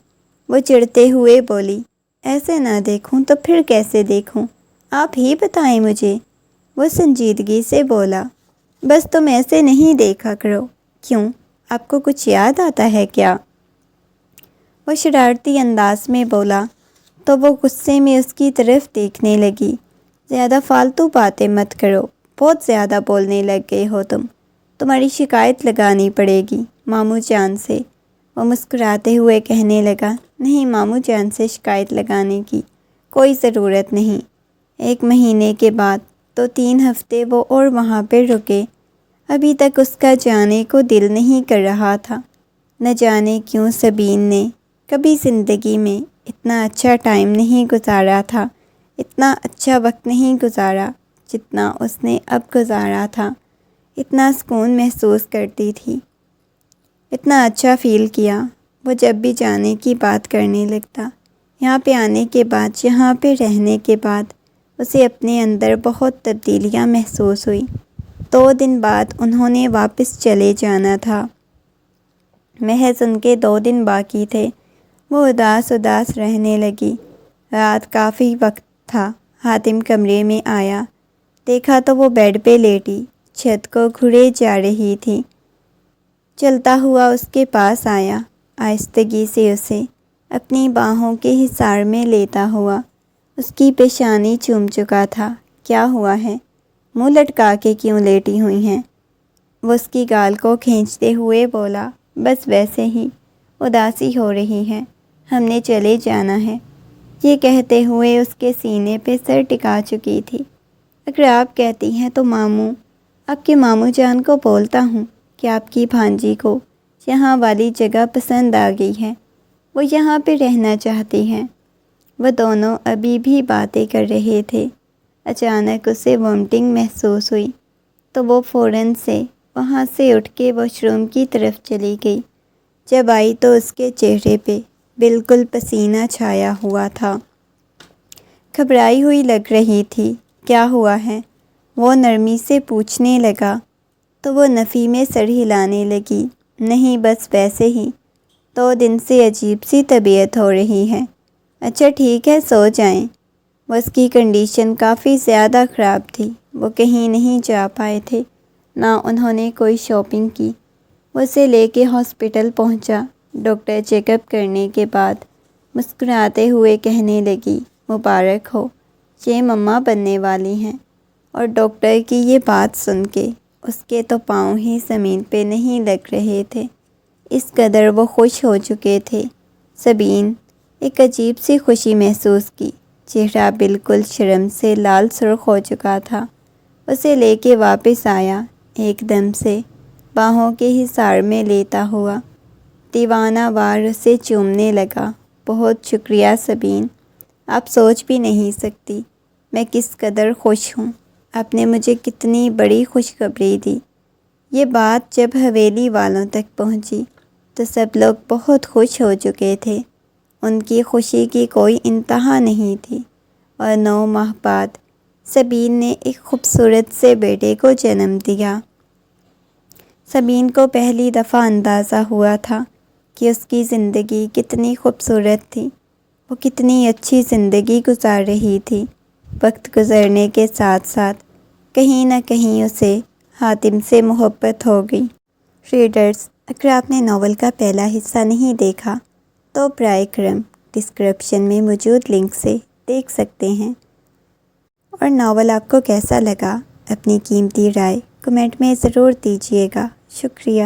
وہ چڑھتے ہوئے بولی۔ ایسے نہ دیکھوں تو پھر کیسے دیکھوں؟ آپ ہی بتائیں مجھے، وہ سنجیدگی سے بولا۔ بس تم ایسے نہیں دیکھا کرو۔ کیوں، آپ کو کچھ یاد آتا ہے کیا؟ وہ شرارتی انداز میں بولا تو وہ غصے میں اس کی طرف دیکھنے لگی۔ زیادہ فالتو باتیں مت کرو، بہت زیادہ بولنے لگ گئے ہو تم، تمہاری شکایت لگانی پڑے گی ماموں جان سے۔ وہ مسکراتے ہوئے کہنے لگا، نہیں ماموں جان سے شکایت لگانے کی کوئی ضرورت نہیں۔ 1 مہینے کے بعد تو 3 ہفتے وہ اور وہاں پہ رکے۔ ابھی تک اس کا جانے کو دل نہیں کر رہا تھا۔ نہ جانے کیوں سبین نے کبھی زندگی میں اتنا اچھا ٹائم نہیں گزارا تھا، اتنا اچھا وقت نہیں گزارا جتنا اس نے اب گزارا تھا۔ اتنا سکون محسوس کرتی تھی، اتنا اچھا فیل کیا۔ وہ جب بھی جانے کی بات کرنے لگتا، یہاں پہ آنے کے بعد، یہاں پہ رہنے کے بعد اسے اپنے اندر بہت تبدیلیاں محسوس ہوئی۔ 2 دن بعد انہوں نے واپس چلے جانا تھا۔ محض ان کے 2 دن باقی تھے۔ وہ اداس اداس رہنے لگی۔ رات کافی وقت تھا۔ حاتم کمرے میں آیا، دیکھا تو وہ بیڈ پہ لیٹی چھت کو گھرے جا رہی تھی۔ چلتا ہوا اس کے پاس آیا، آہستگی سے اسے اپنی باہوں کے حصار میں لیتا ہوا اس کی پیشانی چوم چکا تھا۔ کیا ہوا ہے؟ منہ لٹکا کے کیوں لیٹی ہوئی ہیں؟ وہ اس کی گال کو کھینچتے ہوئے بولا، بس ویسے ہی اداسی ہو رہی ہے، ہم نے چلے جانا ہے۔ یہ کہتے ہوئے اس کے سینے پہ سر ٹکا چکی تھی۔ اگر آپ کہتی ہیں تو ماموں، آپ کے ماموں جان کو بولتا ہوں کہ آپ کی بھانجی کو یہاں والی جگہ پسند آ گئی ہے، وہ یہاں پہ رہنا چاہتی ہیں۔ وہ دونوں ابھی بھی باتیں کر رہے تھے، اچانک اسے وامٹنگ محسوس ہوئی تو وہ فوراً سے وہاں سے اٹھ کے واش روم کی طرف چلی گئی۔ جب آئی تو اس کے چہرے پہ بالکل پسینہ چھایا ہوا تھا، گھبرائی ہوئی لگ رہی تھی۔ کیا ہوا ہے؟ وہ نرمی سے پوچھنے لگا تو وہ نفی میں سر ہلانے لگی۔ نہیں، بس ویسے ہی 2 دن سے عجیب سی طبیعت ہو رہی ہے۔ اچھا ٹھیک ہے، سو جائیں۔ وہ اس کی کنڈیشن کافی زیادہ خراب تھی، وہ کہیں نہیں جا پائے تھے، نہ انہوں نے کوئی شاپنگ کی۔ وہ اسے لے کے ہاسپٹل پہنچا۔ ڈاکٹر چیک اپ کرنے کے بعد مسکراتے ہوئے کہنے لگی، مبارک ہو، یہ مما بننے والی ہیں۔ اور ڈاکٹر کی یہ بات سن کے اس کے تو پاؤں ہی زمین پہ نہیں لگ رہے تھے، اس قدر وہ خوش ہو چکے تھے۔ سبین ایک عجیب سی خوشی محسوس کی، چہرہ بالکل شرم سے لال سرخ ہو چکا تھا۔ اسے لے کے واپس آیا، ایک دم سے باہوں کے حصار میں لیتا ہوا دیوانہ وار اسے چومنے لگا۔ بہت شکریہ سبین، آپ سوچ بھی نہیں سکتی میں کس قدر خوش ہوں، آپ نے مجھے کتنی بڑی خوشخبری دی۔ یہ بات جب حویلی والوں تک پہنچی تو سب لوگ بہت خوش ہو چکے تھے، ان کی خوشی کی کوئی انتہا نہیں تھی۔ اور 9 ماہ بعد سبین نے ایک خوبصورت سے بیٹے کو جنم دیا۔ سبین کو پہلی دفعہ اندازہ ہوا تھا کہ اس کی زندگی کتنی خوبصورت تھی، وہ کتنی اچھی زندگی گزار رہی تھی۔ وقت گزرنے کے ساتھ ساتھ کہیں نہ کہیں اسے حاتم سے محبت ہو گئی۔ ریڈرز، اگر آپ نے ناول کا پہلا حصہ نہیں دیکھا تو برائے کرم ڈسکرپشن میں موجود لنک سے دیکھ سکتے ہیں۔ اور ناول آپ کو کیسا لگا؟ اپنی قیمتی رائے کمنٹ میں ضرور دیجیے گا۔ شکریہ۔